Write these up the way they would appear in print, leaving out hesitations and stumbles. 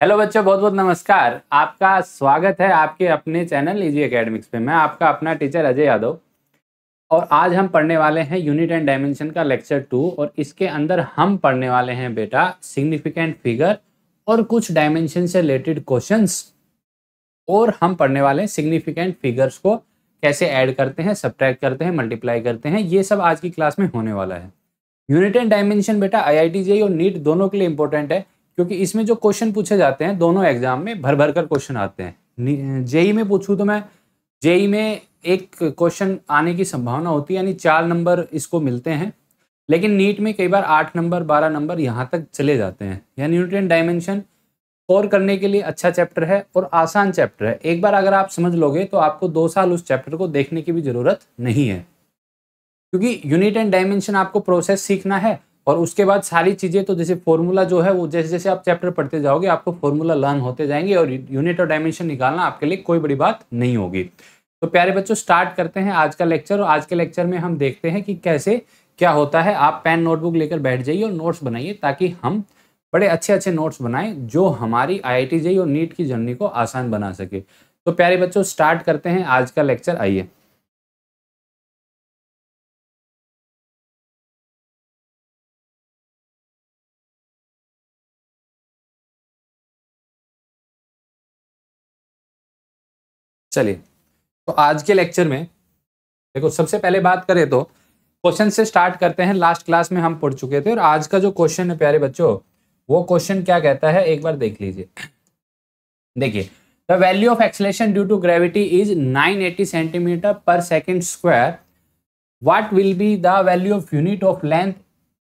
Hello बच्चों, बहुत बहुत नमस्कार। आपका स्वागत है आपके अपने चैनल इजी एकेडमिक्स पे। मैं आपका अपना टीचर अजय यादव और आज हम पढ़ने वाले हैं यूनिट एंड डायमेंशन का लेक्चर 2 और इसके अंदर हम पढ़ने वाले हैं बेटा सिग्निफिकेंट फिगर और कुछ डायमेंशन से रिलेटेड क्वेश्चंस। और हम पढ़ने वाले हैं सिग्निफिकेंट फिगर्स को कैसे ऐड करते हैं, सब्ट्रैक्ट करते हैं, मल्टीप्लाई करते हैं। ये सब आज की क्लास में होने वाला है। यूनिट एंड डायमेंशन बेटा IIT जेईई और नीट दोनों के लिए इंपॉर्टेंट है, क्योंकि इसमें जो क्वेश्चन पूछे जाते हैं दोनों एग्जाम में भर भर कर क्वेश्चन आते हैं। जेईई में पूछूं तो मैं जेईई में एक क्वेश्चन आने की संभावना होती है, यानी 4 नंबर इसको मिलते हैं, लेकिन नीट में कई बार 8 नंबर 12 नंबर यहाँ तक चले जाते हैं। यानी यूनिट एंड डायमेंशन स्कोर करने के लिए अच्छा चैप्टर है और आसान चैप्टर है। एक बार अगर आप समझ लोगे तो आपको 2 साल उस चैप्टर को देखने की भी जरूरत नहीं है, क्योंकि यूनिट एंड डायमेंशन आपको प्रोसेस सीखना है और उसके बाद सारी चीजें तो जैसे फॉर्मूला जो है वो जैसे जैसे आप चैप्टर पढ़ते जाओगे आपको फॉर्मूला लर्न होते जाएंगे और यूनिट और डायमेंशन निकालना आपके लिए कोई बड़ी बात नहीं होगी। तो प्यारे बच्चों, स्टार्ट करते हैं आज का लेक्चर। और आज के लेक्चर में हम देखते हैं कि कैसे क्या होता है। आप पेन नोटबुक लेकर बैठ जाइए और नोट्स बनाइए, ताकि हम बड़े अच्छे अच्छे नोट्स बनाएं जो हमारी IIT जेईई और नीट की जर्नी को आसान बना सके। तो प्यारे बच्चों, स्टार्ट करते हैं आज का लेक्चर। आइए। चलिए, तो आज के लेक्चर में देखो, सबसे पहले बात करें तो क्वेश्चन से स्टार्ट करते हैं। लास्ट क्लास में हम पढ़ चुके थे और आज का जो क्वेश्चन है प्यारे बच्चों, वो क्वेश्चन क्या कहता है एक बार देख लीजिए। देखिए, the value of acceleration due to gravity is 980 centimetre per second square. What will be the value of unit of length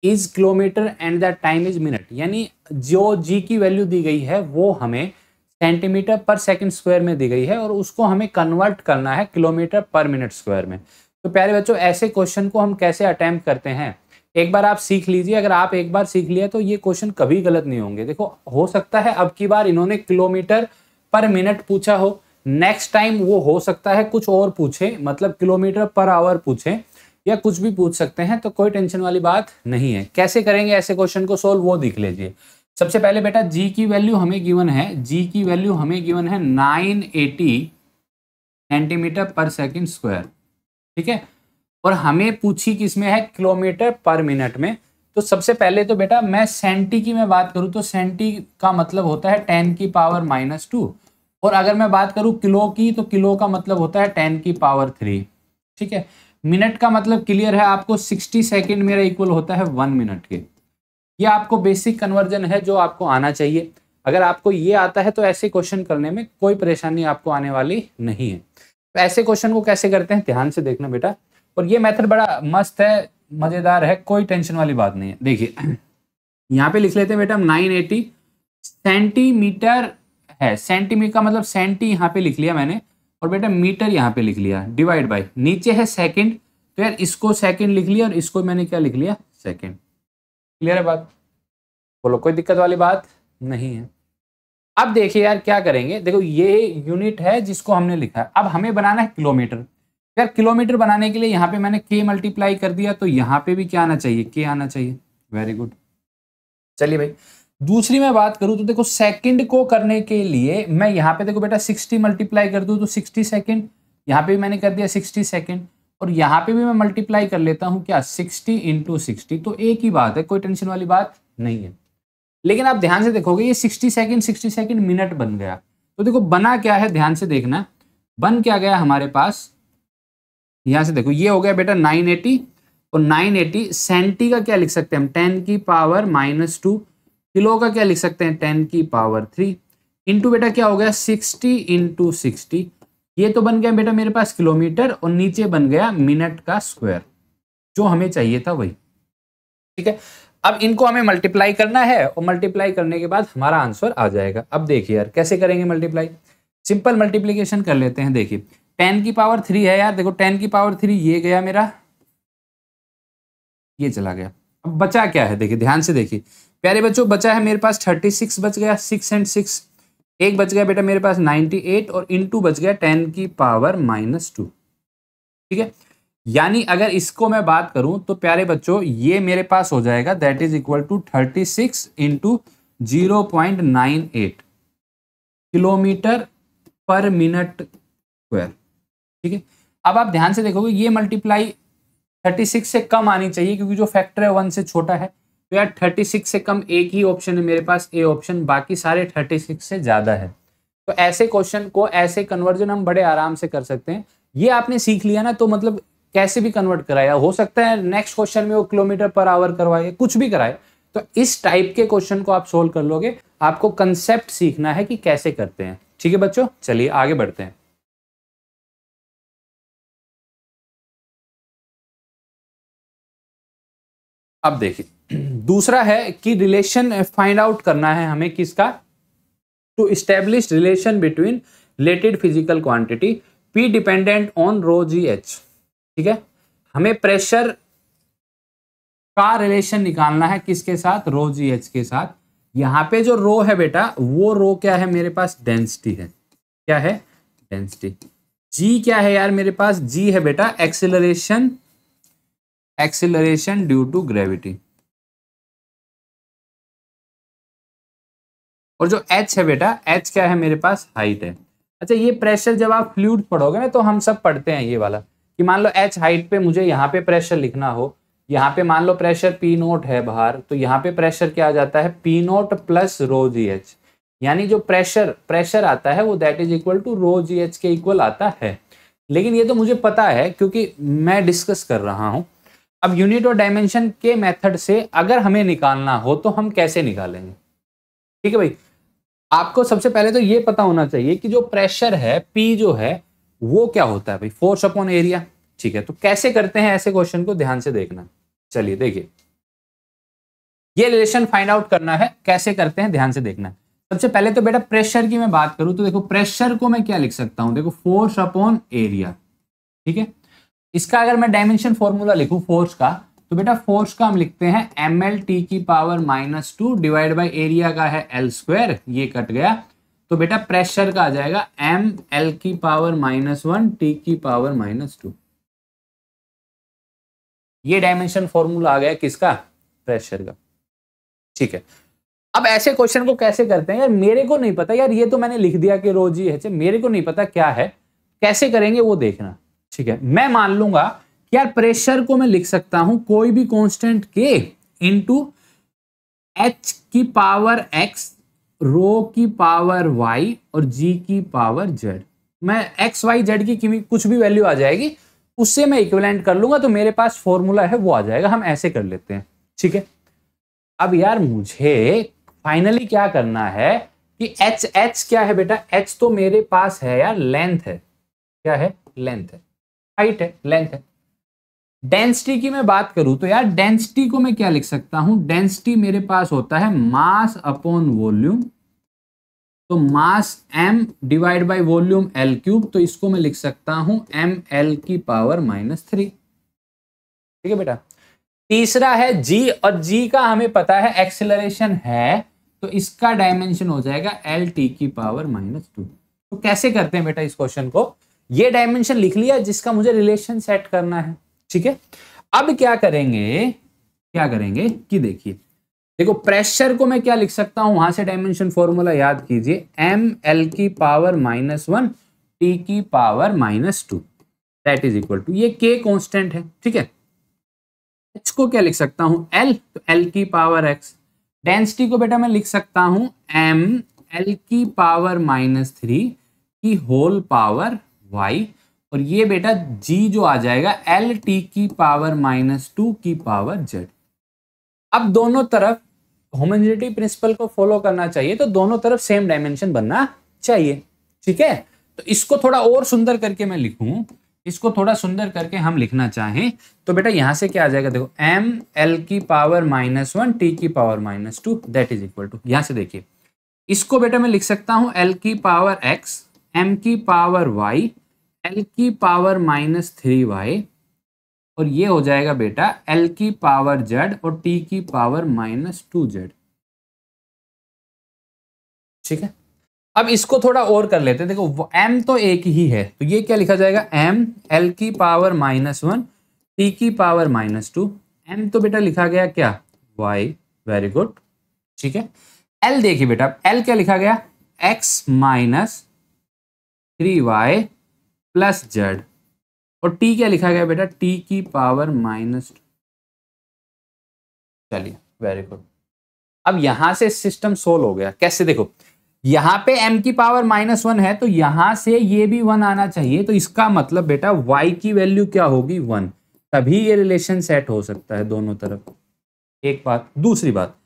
is kilometre and the time is minute. यानी जो जी की वैल्यू दी गई है वो हमें सेंटीमीटर पर सेकंड स्क्वायर में दी गई है और उसको हमें कन्वर्ट करना है किलोमीटर पर मिनट स्क्वायर में। तो प्यारे बच्चों, ऐसे क्वेश्चन को हम कैसे अटेम्प्ट करते हैं एक बार आप सीख लीजिए। अगर आप एक बार सीख लिया तो ये क्वेश्चन कभी गलत नहीं होंगे। देखो, हो सकता है अब की बार इन्होंने किलोमीटर पर मिनट पूछा हो, नेक्स्ट टाइम वो हो सकता है कुछ और पूछे, मतलब किलोमीटर पर आवर पूछे या कुछ भी पूछ सकते हैं। तो कोई टेंशन वाली बात नहीं है। कैसे करेंगे ऐसे क्वेश्चन को सोल्व, वो देख लीजिए। सबसे पहले बेटा जी की वैल्यू हमें गिवन है, जी की वैल्यू हमें गिवन है 980 सेंटीमीटर पर सेकंड स्क्वायर, ठीक है। और हमें पूछी किसमें है, किलोमीटर पर मिनट में। तो सबसे पहले तो बेटा मैं सेंटी की मैं बात करूं तो सेंटी का मतलब होता है 10 की पावर -2, और अगर मैं बात करूं किलो की तो किलो का मतलब होता है 10 की पावर 3, ठीक है। मिनट का मतलब क्लियर है आपको, 60 सेकेंड मेरा इक्वल होता है 1 मिनट के। ये आपको बेसिक कन्वर्जन है जो आपको आना चाहिए। अगर आपको ये आता है तो ऐसे क्वेश्चन करने में कोई परेशानी आपको आने वाली नहीं है। तो ऐसे क्वेश्चन को कैसे करते हैं ध्यान से देखना बेटा, और ये मेथड बड़ा मस्त है, मजेदार है, कोई टेंशन वाली बात नहीं है। देखिए, यहाँ पे लिख लेते हैं बेटा 980 सेंटीमीटर है, सेंटीमीटर का मतलब सेंटी यहाँ पे लिख लिया मैंने, और बेटा मीटर यहाँ पे लिख लिया, डिवाइड बाय नीचे है सेकंड, तो यार इसको सेकंड लिख लिया और इसको मैंने क्या लिख लिया, सेकंड। क्लियर है बात, बोलो कोई दिक्कत वाली बात नहीं है। अब देखिए यार क्या करेंगे, देखो ये यूनिट है जिसको हमने लिखा है, अब हमें बनाना है किलोमीटर। यार किलोमीटर बनाने के लिए यहाँ पे मैंने k मल्टीप्लाई कर दिया, तो यहाँ पे भी क्या आना चाहिए, k आना चाहिए। Very good. चलिए भाई, दूसरी मैं बात करूं तो देखो सेकंड को करने के लिए मैं यहाँ पे देखो बेटा 60 मल्टीप्लाई कर दूं तो 60 सेकंड, यहाँ पे भी मैंने कर दिया 60 सेकंड, और यहाँ पे भी मैं मल्टीप्लाई कर लेता हूँ क्या, 60 × 60, तो एक ही बात है, कोई टेंशन वाली बात नहीं है। लेकिन आप ध्यान से देखोगे ये 60 सेकंड मिनट बन गया। तो देखो बना क्या है, ध्यान से देखना, बन क्या गया हमारे पास। यहां से देखो ये हो गया बेटा 980, और 980 सेंटी का क्या लिख सकते हैं हम, 10 की पावर -2, किलो का क्या लिख सकते हैं, 10 की पावर 3, इंटू बेटा क्या हो गया 60 × 60। ये तो बन गया बेटा मेरे पास किलोमीटर, और नीचे बन गया मिनट का स्क्वायर, जो हमें चाहिए था वही, ठीक है। अब इनको हमें मल्टीप्लाई करना है, और मल्टीप्लाई करने के बाद हमारा आंसर आ जाएगा। अब देखिए यार कैसे करेंगे मल्टीप्लाई, सिंपल मल्टीप्लीकेशन कर लेते हैं। देखिए 10 की पावर 3 है यार, देखो 10 की पावर 3 ये गया मेरा, ये चला गया। अब बचा क्या है, देखिए ध्यान से देखिए प्यारे बच्चों, बचा है मेरे पास 36 बच गया, 6 and 6, एक बच गया बेटा मेरे पास 98, और इंटू बच गया 10 की पावर -2, ठीक है। यानी अगर इसको मैं बात करूं तो प्यारे बच्चों ये मेरे पास हो जाएगा, that is equal to 36 × 0.98, kilometre per minute square. ठीक है, अब आप ध्यान से देखोगे ये मल्टीप्लाई 36 से कम आनी चाहिए, क्योंकि जो फैक्टर है 1 से छोटा है। तो यार 36 से कम एक ही ऑप्शन है मेरे पास, ए ऑप्शन, बाकी सारे 36 से ज्यादा है। तो ऐसे क्वेश्चन को, ऐसे कन्वर्जन हम बड़े आराम से कर सकते हैं। ये आपने सीख लिया ना, तो मतलब कैसे भी कन्वर्ट कराया, हो सकता है नेक्स्ट क्वेश्चन में वो किलोमीटर पर आवर करवाए, कुछ भी कराए। तो इस टाइप के क्वेश्चन को आप सोल्व कर लोगे। आपको कंसेप्ट सीखना है कि कैसे करते हैं। ठीक है बच्चों, चलिए आगे बढ़ते हैं। अब देखिए दूसरा है कि रिलेशन फाइंड आउट करना है हमें किसका, to establish relation between related physical quantity p dependent on rho g h. ठीक है, हमें प्रेशर का रिलेशन निकालना है किसके साथ, रो जी एच के साथ। यहां पे जो रो है बेटा, वो रो क्या है मेरे पास, डेंसिटी है। क्या है, डेंसिटी। जी क्या है यार मेरे पास, जी है बेटा acceleration, acceleration due to gravity. और जो एच है बेटा, एच क्या है मेरे पास, हाइट है। अच्छा, ये प्रेशर जब आप फ्लूइड पढ़ोगे ना, तो हम सब पढ़ते हैं ये वाला, कि मान लो एच हाइट पे मुझे यहाँ पे प्रेशर लिखना हो, यहाँ पे मान लो प्रेशर पी नोट है बाहर, तो यहाँ पे प्रेशर क्या आ जाता है, p nought plus rho g h. यानी जो प्रेशर आता है वो that is equal to rho g h के इक्वल आता है। लेकिन ये तो मुझे पता है क्योंकि मैं डिस्कस कर रहा हूं। अब यूनिट और डायमेंशन के मेथड से अगर हमें निकालना हो तो हम कैसे निकालेंगे। ठीक है भाई, आपको सबसे पहले तो ये पता होना चाहिए कि जो प्रेशर है P जो है वो क्या होता है भाई, फोर्स अपॉन एरिया। ठीक है, तो कैसे करते हैं ऐसे क्वेश्चन को, ध्यान से देखना। चलिए देखिए, ये रिलेशन फाइंड आउट करना है, कैसे करते हैं ध्यान से देखना। सबसे पहले तो बेटा प्रेशर की मैं बात करूं तो देखो, प्रेशर को मैं क्या लिख सकता हूं, देखो फोर्स अपॉन एरिया। ठीक है, इसका अगर मैं डायमेंशन फॉर्मूला लिखूं फोर्स का, तो बेटा फोर्स का हम लिखते हैं ml/(-2) डिवाइड बाई एरिया का है L², ये कट गया। तो बेटा प्रेशर का आ जाएगा ml/(-1) T/(-2). ये डायमेंशन फॉर्मूला आ गया किसका, प्रेशर का। ठीक है, अब ऐसे क्वेश्चन को कैसे करते हैं यार, मेरे को नहीं पता यार, ये तो मैंने लिख दिया कि रो जी एच, मेरे को नहीं पता क्या है, कैसे करेंगे वो देखना। ठीक है, मैं मान लूंगा कि यार प्रेशर को मैं लिख सकता हूं कोई भी कांस्टेंट के इनटू एच की पावर एक्स, रो की पावर वाई और जी की पावर जेड। मैं एक्स वाई जेड की कुछ भी वैल्यू आ जाएगी, उससे मैं इक्विवेलेंट कर लूंगा, तो मेरे पास फॉर्मूला है वो आ जाएगा। हम ऐसे कर लेते हैं। ठीक है, अब यार मुझे फाइनली क्या करना है कि एच क्या है बेटा, एच तो मेरे पास है यार लेंथ है। क्या है, लेंथ है, हाइट है, लेंथ है। डेंसिटी की मैं बात करूं तो यार डेंसिटी को मैं क्या लिख सकता हूं, डेंसिटी मेरे पास होता है मास अपॉन वॉल्यूम। तो मास m divide by volume L3, तो इसको मैं लिख सकता हूं ml/-3। ठीक है बेटा, तीसरा है g, और g का हमें पता है एक्सेलरेशन है, तो इसका डायमेंशन हो जाएगा L/(-2). तो कैसे करते हैं बेटा इस क्वेश्चन को, ये डायमेंशन लिख लिया जिसका मुझे रिलेशन सेट करना है। ठीक है, अब क्या करेंगे कि देखिए, देखो प्रेशर को मैं क्या लिख सकता हूं, वहां से डायमेंशन फॉर्मूला याद कीजिए, ml/-1 T/-2 that is equal to, ये k कांस्टेंट है। ठीक है, h को क्या लिख सकता हूं, l, तो l/x। डेंसिटी को बेटा मैं लिख सकता हूं ml/-3 की होल पावर y, और ये बेटा g जो आ जाएगा L/(-2) की पावर z। अब दोनों तरफ होमोजेनिटी प्रिंसिपल को फॉलो करना चाहिए, तो दोनों तरफ सेम डायमेंशन बनना चाहिए। ठीक है, तो इसको थोड़ा और सुंदर करके मैं लिखूं, इसको थोड़ा सुंदर करके हम लिखना चाहें तो बेटा यहां से क्या आ जाएगा, देखो ml/-1 T/-2 that is equal to, यहां से देखिए इसको बेटा मैं लिख सकता हूं L/(x), m/y, L/-3y, और ये हो जाएगा बेटा L/z और T/-2z। ठीक है, अब इसको थोड़ा और कर लेते हैं। देखो m तो एक ही है, तो ये क्या लिखा जाएगा, m L/-1 T/-2। m तो बेटा लिखा गया क्या, y, वेरी गुड। ठीक है, l देखिए बेटा, l क्या लिखा गया, x minus 3y plus Z, और t क्या लिखा गया बेटा, t की पावर माइनस। चलिए वेरी गुड। अब यहां से सिस्टम सोल्व हो गया। कैसे, देखो यहां पे m की पावर -1 है तो यहां से ये भी 1 आना चाहिए, तो इसका मतलब बेटा y की वैल्यू क्या होगी, 1, तभी ये रिलेशन सेट हो सकता है दोनों तरफ। एक बात। दूसरी बात,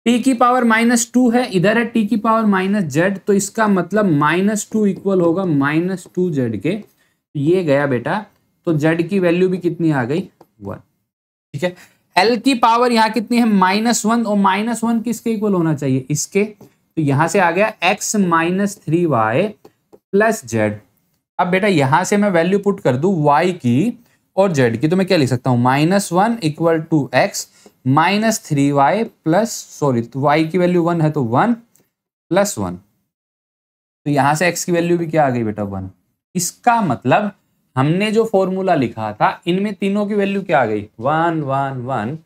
t की पावर -2 है, इधर है t की पावर -z, तो इसका मतलब -2 इक्वल होगा -2z के। ये गया बेटा, तो z की वैल्यू भी कितनी आ गई, 1। ठीक है, l की पावर यहाँ कितनी है, -1, और -1 किसके इक्वल होना चाहिए, इसके। तो यहां से आ गया x minus 3y plus Z. अब बेटा यहां से मैं वैल्यू पुट कर दूं y की और z की, तो मैं क्या लिख सकता हूं, -1 equal to x minus 3y plus, sorry तो y की वैल्यू 1 है तो 1 प्लस 1, तो यहां से x की वैल्यू भी क्या आ गई बेटा, 1। इसका मतलब हमने जो फॉर्मूला लिखा था इनमें तीनों की वैल्यू क्या आ गई, 1 1 1।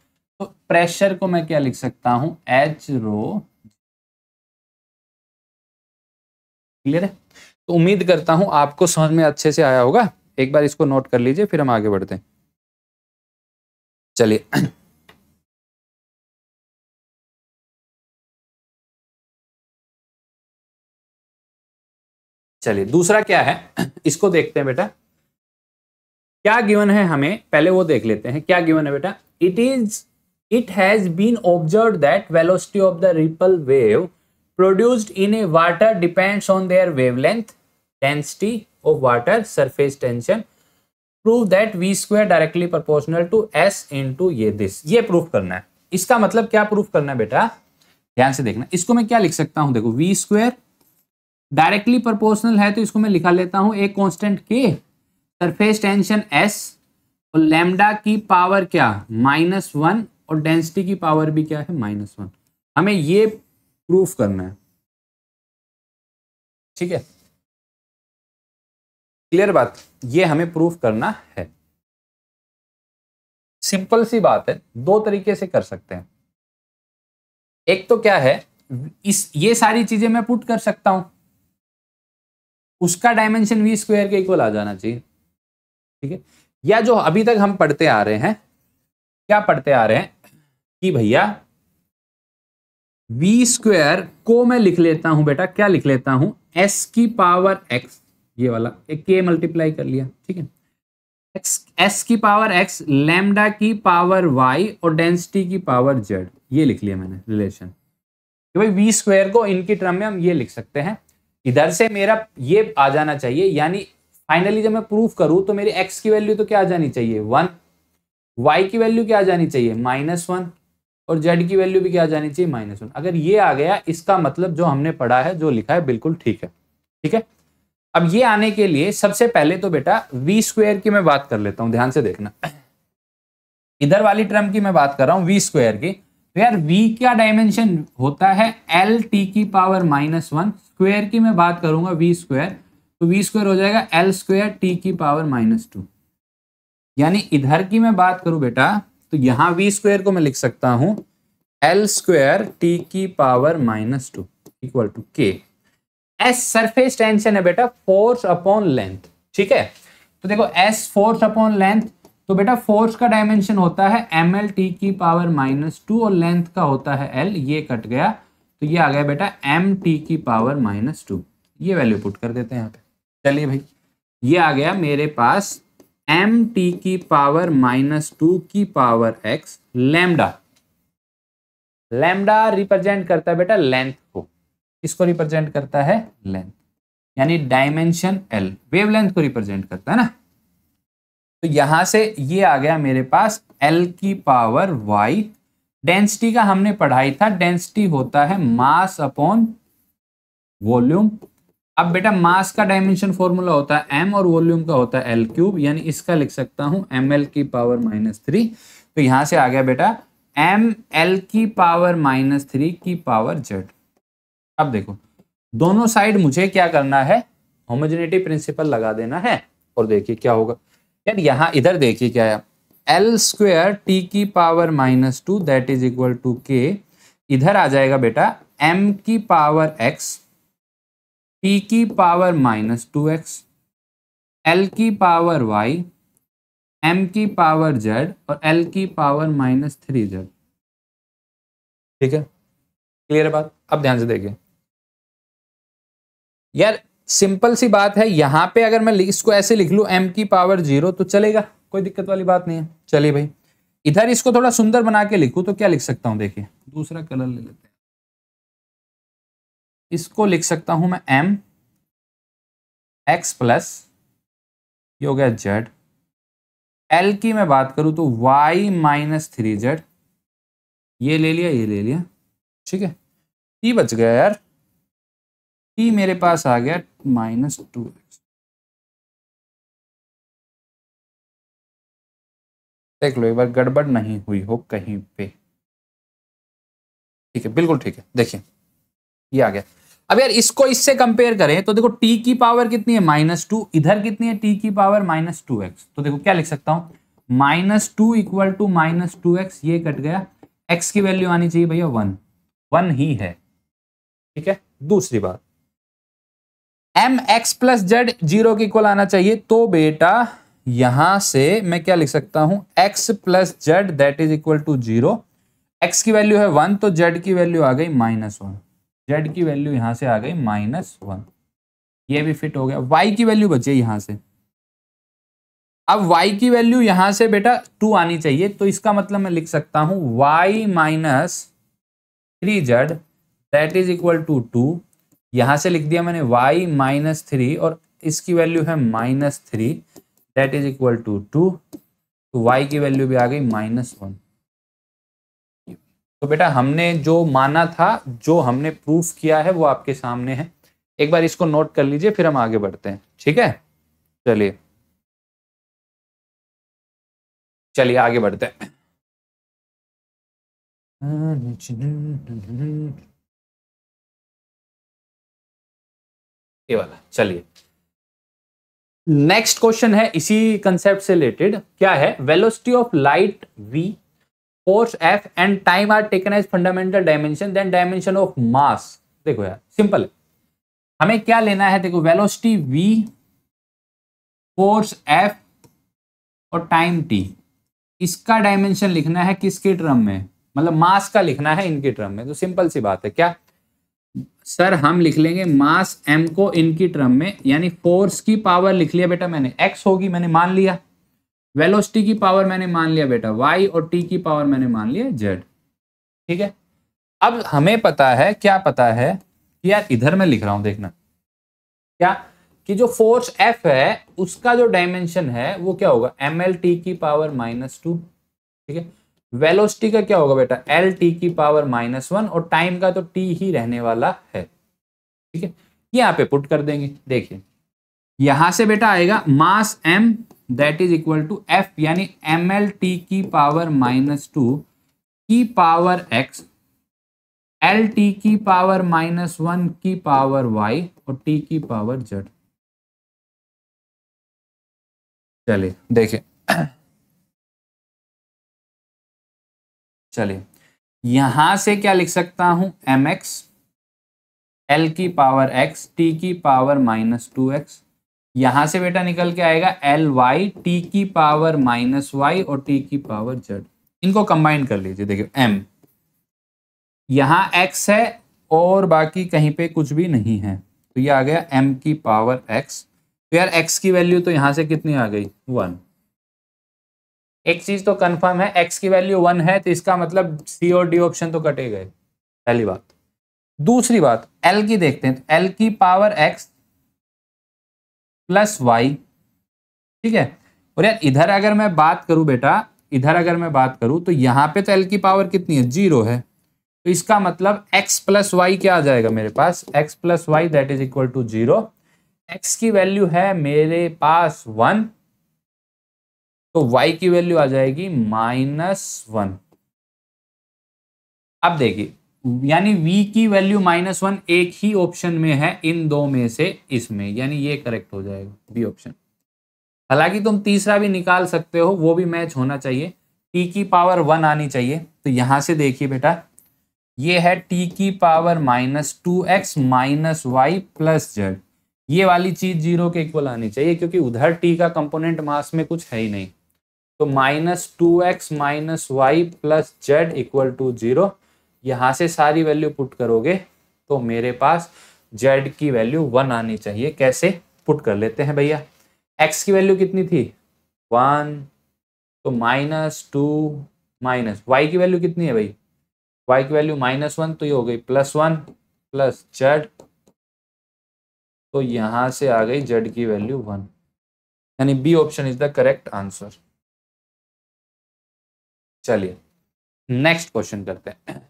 तो प्रेशर को मैं क्या लिख सकता हूं, h रो। क्लियर है? तो उम्मीद करता हूं आपको समझ में अच्छे से आया होगा। एक बार इसको नोट कर लीजिए, फिर हम आगे बढ़ते हैं। चलिए चलिए दूसरा क्या है इसको देखते हैं बेटा। क्या गिवन है हमें, पहले वो देख लेते हैं क्या गिवन है बेटा। It has been observed that velocity of the ripple wave produced in a water depends on their wavelength, density of water, surface tension. Prove that v square directly proportional to s into ये this। ये proof करना है। इसका मतलब क्या proof करना है बेटा, ध्यान से देखना। इसको मैं क्या लिख सकता हूं, देखो v स्क्वायर डायरेक्टली प्रोपोर्शनल है तो इसको मैं लिखा लेता हूं एक constant k, surface tension s, और लैम्डा की पावर क्या, -1, और डेंसिटी की पावर भी क्या है, -1। हमें ये प्रूफ करना है। ठीक है, क्लियर बात, ये हमें प्रूफ करना है। सिंपल सी बात है, दो तरीके से कर सकते हैं। एक तो क्या है, ये सारी चीजें मैं पुट कर सकता हूं, उसका डायमेंशन v स्क्वायर के इक्वल आ जाना चाहिए। ठीक है, या जो अभी तक हम पढ़ते आ रहे हैं, क्या पढ़ते आ रहे हैं कि भैया v स्क्वायर को मैं लिख लेता हूं बेटा, क्या लिख लेता हूं, s की पावर x, ये वाला एक k मल्टीप्लाई कर लिया। ठीक है, s की पावर x, लैम्डा की पावर y, और डेंसिटी की पावर z, ये लिख लिया मैंने रिलेशन। कि भाई v स्क्वायर को इनकी टर्म में हम ये लिख सकते हैं। इधर से मेरा ये आ जाना चाहिए, यानी फाइनली जब मैं प्रूफ करूं तो मेरी x की वैल्यू तो क्या आ जानी चाहिए, 1, y की वैल्यू क्या आ जानी चाहिए, -1, और z की वैल्यू भी क्या आ जानी चाहिए, -1। अगर ये आ गया, इसका मतलब जो हमने पढ़ा है, जो लिखा है, बिल्कुल ठीक है। ठीक है, अब ये आने के लिए सबसे पहले तो बेटा v स्क्वायर की मैं बात कर लेता हूं, ध्यान से देखना। इधर वाली टर्म की मैं बात कर रहा हूं v स्क्वायर की, तो यार v का डायमेंशन होता है l t की पावर -1, स्क्वायर की मैं बात करूंगा v स्क्वायर, तो v स्क्वायर हो जाएगा l स्क्वायर t की पावर -2। यानी इधर की मैं बात करूं बेटा, तो यहां v स्क्वायर को मैं लिख सकता हूं l स्क्वायर t की power -2 equal to k। s surface tension है बेटा, फोर्स अपॉन लेंथ। ठीक है, तो देखो s फोर्स अपॉन लेंथ, तो बेटा फोर्स का डायमेंशन होता है ml t की पावर -2, और लेंथ का होता है l, ये कट गया, तो ये आ गया बेटा m t की पावर -2। ये वैल्यू पुट कर देते हैं यहाँ पे। चलिए भाई, ये आ गया मेरे पास m t की पावर -2 की power x, lambda. Lambda represent करता है बेटा लेंथ को, इसको रिप्रेजेंट करता है लेंथ, यानी डायमेंशन l, वेवलेंथ को रिप्रेजेंट करता है ना। तो यहां से ये आ गया मेरे पास l की पावर y। डेंसिटी का हमने पढ़ाई था, डेंसिटी होता है मास अपॉन वॉल्यूम। अब बेटा मास का डायमेंशन फॉर्मूला होता है m, और वॉल्यूम का होता है l3, यानी इसका लिख सकता हूं ml की पावर -3। तो यहां से आ गया बेटा ml की पावर -3 की पावर z। अब देखो दोनों साइड मुझे क्या करना है, होमोजेनिटी प्रिंसिपल लगा देना है, और देखिए क्या होगा यार। यहां इधर देखिए क्या है, l स्क्वायर t की power -2 that is equal to k, इधर आ जाएगा बेटा m की पावर x टी की पावर -2x, एल की पावर y, m की पावर z और l की पावर -3z। ठीक है, क्लियर है बात? अब ध्यान से देखिए यार, सिंपल सी बात है। यहां पे अगर मैं इसको ऐसे लिख लूं m की पावर 0 तो चलेगा, कोई दिक्कत वाली बात नहीं है। चलिए भाई, इधर इसको थोड़ा सुंदर बना के लिखूं तो क्या लिख सकता हूं, देखिए दूसरा कलर ले लेते हैं। इसको लिख सकता हूं मैं m x प्लस, ये हो गया z, l की मैं बात करूं तो y -3z, ये ले लिया, ये ले लिया। ठीक है, t बच गया यार, t मेरे पास आ गया -2x। देख लो एक बार, गड़बड़ नहीं हुई हो कहीं पे। ठीक है, बिल्कुल ठीक है। देखिए ये आ गया। अब यार इसको इससे कंपेयर करें तो देखो t की पावर कितनी है -2, इधर कितनी है t की पावर -2x। तो देखो क्या लिख सकता हूं, -2 इक्वल टू -2x, ये कट गया, x की वैल्यू आनी चाहिए भैया 1 ही है। ठीक है, दूसरी बात, एम एक्स प्लस जेड 0 के इक्वल आना चाहिए, तो बेटा यहां से मैं क्या लिख सकता हूं, x plus z that is equal to 0। x की वैल्यू है 1 तो z की वैल्यू आ गई -1, z की वैल्यू यहां से आ गई -1, ये भी फिट हो गया। y की वैल्यू बची यहां से, अब y की वैल्यू यहां से बेटा 2 आनी चाहिए, तो इसका मतलब मैं लिख सकता हूं y -3z that is equal to 2। यहां से लिख दिया मैंने y -3 और इसकी वैल्यू है -3 दैट इज इक्वल टू 2, तो y की वैल्यू भी आ गई -1। तो बेटा हमने जो माना था, जो हमने प्रूफ किया है वो आपके सामने है, एक बार इसको नोट कर लीजिए फिर हम आगे बढ़ते हैं। ठीक है, चलिए चलिए आगे बढ़ते हैं। ये वाला, चलिए नेक्स्ट क्वेश्चन है इसी कंसेप्ट से रिलेटेड। क्या है, velocity of light v, force f and time are taken as fundamental dimension, then dimension of mass. देखो यार सिंपल है, हमें क्या लेना है, देखो वेलोसिटी v, फोर्स f और टाइम t, इसका डायमेंशन लिखना है किसके टर्म में, मतलब मास का लिखना है इनके टर्म में। तो सिंपल सी बात है, क्या सर हम लिख लेंगे मास m को इनकी टर्म में, यानी फोर्स की पावर लिख लिया बेटा मैंने x होगी, मैंने मान लिया, वेलोसिटी की पावर मैंने मान लिया बेटा y और t की पावर मैंने मान लिया z। ठीक है, अब हमें पता है, क्या पता है कि यार इधर मैं लिख रहा हूं, देखना क्या, कि जो फोर्स F है उसका जो डायमेंशन है वो क्या होगा, ml t की पावर -2। ठीक है, वेलोसिटी का क्या होगा बेटा, एल टी की पावर -1 और टाइम का तो t ही रहने वाला है। ठीक है, यहाँ पे पुट कर देंगे। देखिए यहां से बेटा आएगा mass m that is equal to f, यानी ml t की पावर -2 की पावर x, एल टी की पावर -1 की पावर y और t की पावर z। चलिए देखिए, चलिए यहां से क्या लिख सकता हूं, mx, l की पावर x, t की पावर -2x, यहां से बेटा निकल के आएगा ly, t की पावर -y और t की पावर z। इनको कंबाइन कर लीजिए, देखिए m, यहां x है और बाकी कहीं पे कुछ भी नहीं है, तो ये आ गया m की पावर x। तो यार x की वैल्यू तो यहां से कितनी आ गई, 1। एक चीज तो कंफर्म है, x की वैल्यू 1 है तो इसका मतलब C और D ऑप्शन तो कटे गए, पहली बात। दूसरी बात L की देखते हैं, तो L की पावर x प्लस y। ठीक है, और यार इधर अगर मैं बात करूं बेटा, इधर अगर मैं बात करूं तो यहां पे तो L की पावर कितनी है, 0 है, तो इसका मतलब x प्लस वाई क्या आ जाएगा मेरे पास, x plus y that is equal to 0। x की वैल्यू है मेरे पास 1, तो y की वैल्यू आ जाएगी -1। अब देखिए, यानी v की वैल्यू -1 एक ही ऑप्शन में है इन दो में से, इसमें, यानी ये करेक्ट हो जाएगा बी ऑप्शन। हालांकि तुम तीसरा भी निकाल सकते हो, वो भी मैच होना चाहिए, t की पावर 1 आनी चाहिए। तो यहां से देखिए बेटा, ये है टी की power -2x minus y plus z. ये वाली चीज 0 के इक्वल आनी चाहिए, क्योंकि उधर टी का कंपोनेंट मास में कुछ है ही नहीं। तो -2x minus y plus z equal to 0। यहां से सारी वैल्यू पुट करोगे तो मेरे पास जेड की वैल्यू 1 आनी चाहिए। कैसे पुट कर लेते हैं भैया। एक्स की वैल्यू कितनी थी 1, तो -2 माइनस वाई की वैल्यू कितनी है भाई, वाई की वैल्यू -1, तो ये हो गई +1 प्लस जेड, तो यहां से आ गई जेड की वैल्यू 1, यानी B option is the correct answer. चलिए नेक्स्ट क्वेश्चन करते हैं।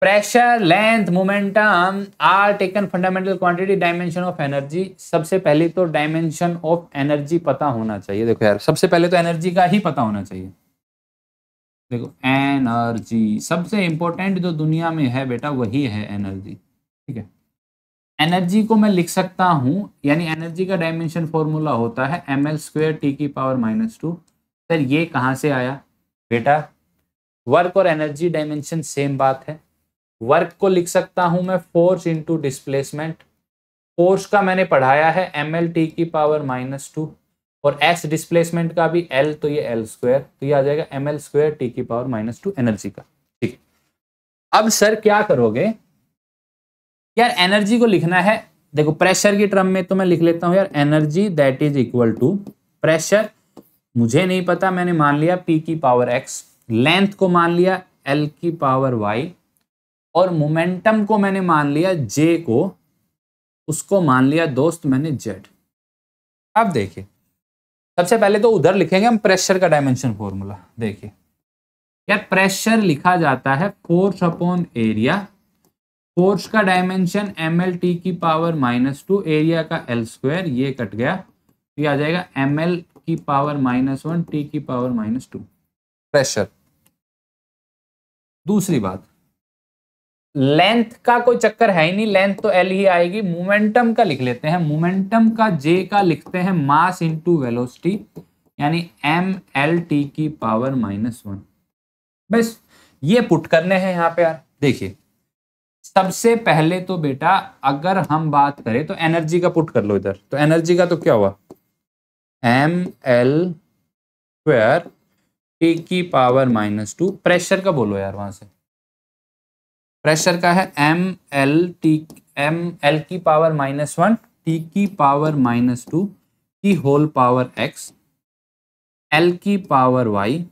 Pressure, length, momentum are taken fundamental quantity dimension of energy. सबसे पहले तो डायमेंशन ऑफ एनर्जी पता होना चाहिए। देखो यार, सबसे पहले तो एनर्जी का ही पता होना चाहिए। देखो एनर्जी सबसे इंपॉर्टेंट जो दुनिया में है बेटा वही है एनर्जी। ठीक है, एनर्जी को मैं लिख सकता हूं, यानी एनर्जी का डायमेंशन फॉर्मूला होता है ml² टी की पावर -2। सर ये कहां से आया बेटा, वर्क और एनर्जी डायमेंशन सेम बात है। वर्क को लिख सकता हूं मैं फोर्स इंटू डिस्प्लेसमेंट। फोर्स का मैंने पढ़ाया है ml टी की पावर -2, और s डिस्प्लेसमेंट का भी l, तो ये l², तो ये आ जाएगा ml² टी की पावर -2 एनर्जी का। ठीक, अब सर क्या करोगे यार, एनर्जी को लिखना है। देखो प्रेशर की टर्म में तो मैं लिख लेता हूं यार, energy that is equal to pressure, मुझे नहीं पता, मैंने मान लिया p की पावर x, लेंथ को मान लिया l की पावर y, और मोमेंटम को मैंने मान लिया j को, उसको मान लिया दोस्त मैंने z। अब देखिए सबसे पहले तो उधर लिखेंगे हम प्रेशर का डायमेंशन फॉर्मूला। देखिए यार, प्रेशर लिखा जाता है फोर्स अपॉन एरिया। फोर्स का डायमेंशन ml टी की पावर -2, एरिया का l², ये कट गया, तो ये आ जाएगा ml की पावर -1 टी की पावर -2 प्रेशर। दूसरी बात, लेंथ का कोई चक्कर है ही नहीं, लेंथ तो l ही आएगी। मोमेंटम का लिख लेते हैं, मोमेंटम का j का लिखते हैं मास इंटू वेलोसिटी, यानी ml टी की पावर -1। बस ये पुट करने हैं यहाँ पे यार। देखिए सबसे पहले तो बेटा अगर हम बात करें तो एनर्जी का पुट कर लो इधर, तो एनर्जी का तो क्या हुआ ml² टी की पावर -2। प्रेशर का बोलो यार वहां से, प्रेशर का है ml की पावर -1 टी की पावर -2 की होल पावर x, l की पावर y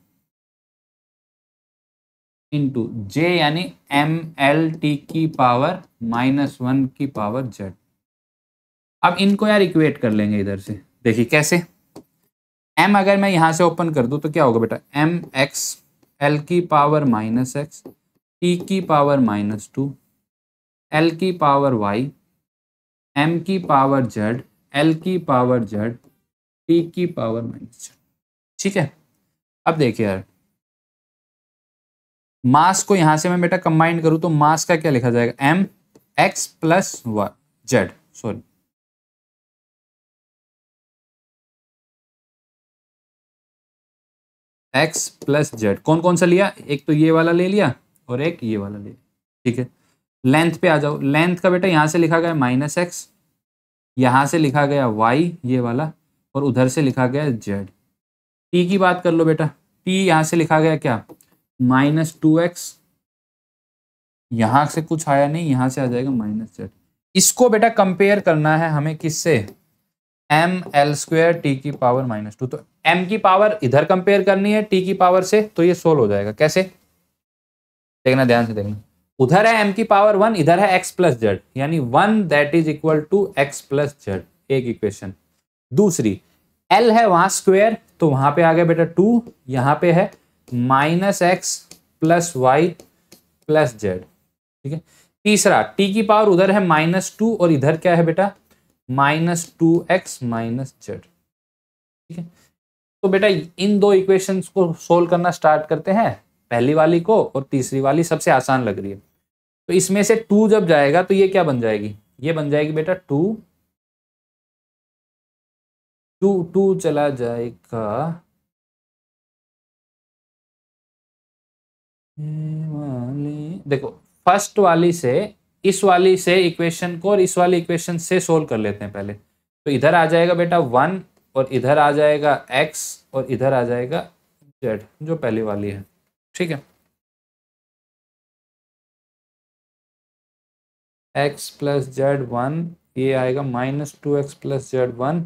इंटू j, यानी ml की पावर -1 की पावर z। अब इनको यार इक्वेट कर लेंगे इधर से। देखिए कैसे, m अगर मैं यहां से ओपन कर दूं तो क्या होगा बेटा, mx l की पावर -x t की पावर -2, l की पावर y, m की पावर z, l की पावर z, t की पावर -z। ठीक है, अब देखिए यार, मास को यहां से मैं बेटा कंबाइन करूं तो मास का क्या लिखा जाएगा, m x plus z, sorry x plus Z. कौन कौन सा लिया, एक तो ये वाला ले लिया और एक ये वाला ले लिया। ठीक है, लेंथ पे आ जाओ। लेंथ का बेटा यहां से लिखा गया -x, यहां से लिखा गया y ये वाला, और उधर से लिखा गया z। t की बात कर लो बेटा, t यहां से लिखा गया क्या -2x, यहां से कुछ आया नहीं, यहां से आ जाएगा -z। इसको बेटा कंपेयर करना है हमें किससे, ml² टी की पावर -2। तो m की पावर इधर कंपेयर करनी है t की पावर से, तो ये सोल्व हो जाएगा। कैसे देखना, ध्यान से देखना, उधर है m की पावर 1, इधर है x प्लस जेड, यानी 1 that is equal to x plus z, एक इक्वेशन। दूसरी l है वहां स्क्वायर, तो वहां पे आ गया बेटा 2, यहां पे है -x plus y plus z. ठीक है, तीसरा t की पावर उधर है -2 और इधर क्या है बेटा -2x माइनस जेड। ठीक है, तो बेटा इन दो इक्वेशंस को सोल्व करना स्टार्ट करते हैं, पहली वाली को और तीसरी वाली सबसे आसान लग रही है। तो इसमें से 2 जब जाएगा तो ये क्या बन जाएगी, ये बन जाएगी बेटा 2 2 2 चला जाएगा देखो फर्स्ट वाली से इस वाली से इक्वेशन को और इस वाली इक्वेशन से सोल्व कर लेते हैं पहले। तो इधर आ जाएगा बेटा 1 और इधर आ जाएगा x और इधर आ जाएगा z, जो पहली वाली है। ठीक है, x प्लस जेड 1, ये आएगा -2x प्लस जेड 1।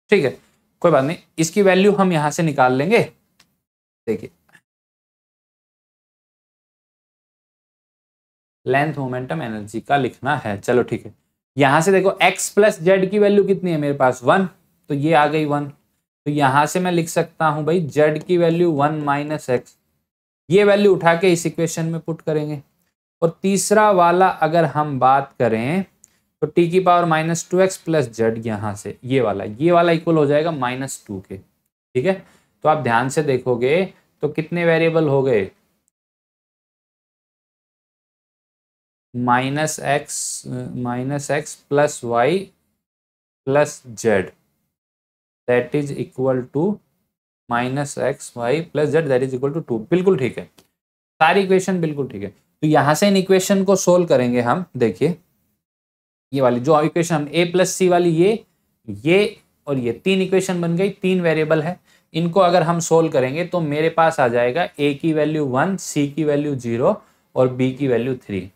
ठीक है, कोई बात नहीं, इसकी वैल्यू हम यहां से निकाल लेंगे। देखिए लेंथ मोमेंटम एनर्जी का लिखना है, चलो ठीक है। यहां से देखो x प्लस जेड की वैल्यू कितनी है मेरे पास 1, तो ये आ गई 1। तो यहां से मैं लिख सकता हूं भाई z की वैल्यू 1 माइनस एक्स, ये वैल्यू उठा के इस इक्वेशन में पुट करेंगे। और तीसरा वाला अगर हम बात करें तो t की पावर -2x प्लस जेड, यहां से ये वाला इक्वल हो जाएगा -2 के। ठीक है, तो आप ध्यान से देखोगे तो कितने वेरिएबल हो गए, -x plus y plus z that is equal to -x y plus z that is equal to 2। बिल्कुल ठीक है, सारी इक्वेशन बिल्कुल ठीक है। तो यहां से इन इक्वेशन को सोल्व करेंगे हम। देखिए ये वाली जो इक्वेशन हम a प्लस सी वाली, ये और ये 3 इक्वेशन बन गई, 3 वेरिएबल है। इनको अगर हम सोल्व करेंगे तो मेरे पास आ जाएगा a की वैल्यू 1, c की वैल्यू 0 और b की वैल्यू 3।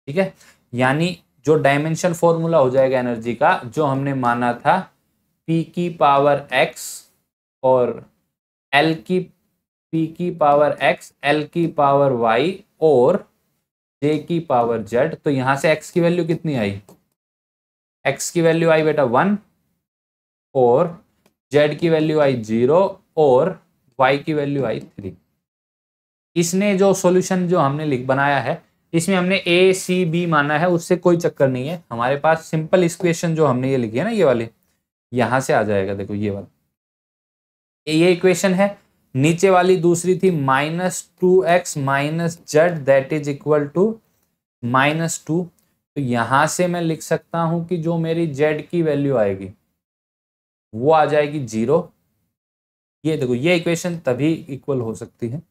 ठीक है, यानी जो डायमेंशन फॉर्मूला हो जाएगा एनर्जी का, जो हमने माना था p की पावर x और L की p की पावर x, L की पावर y और j की पावर z। तो यहां से x की वैल्यू कितनी आई, x की वैल्यू आई बेटा 1 और z की वैल्यू आई 0 और y की वैल्यू आई 3। इसने जो सॉल्यूशन जो हमने बनाया है, इसमें हमने a c b माना है, उससे कोई चक्कर नहीं है। हमारे पास सिंपल इक्वेशन जो हमने ये लिखी है ना, ये वाली, यहां से आ जाएगा। देखो ये वाला, ये इक्वेशन है। नीचे वाली दूसरी थी -2x minus z that is equal to -2। तो यहां से मैं लिख सकता हूं कि जो मेरी z की वैल्यू आएगी वो आ जाएगी 0। ये देखो ये इक्वेशन तभी इक्वल हो सकती है।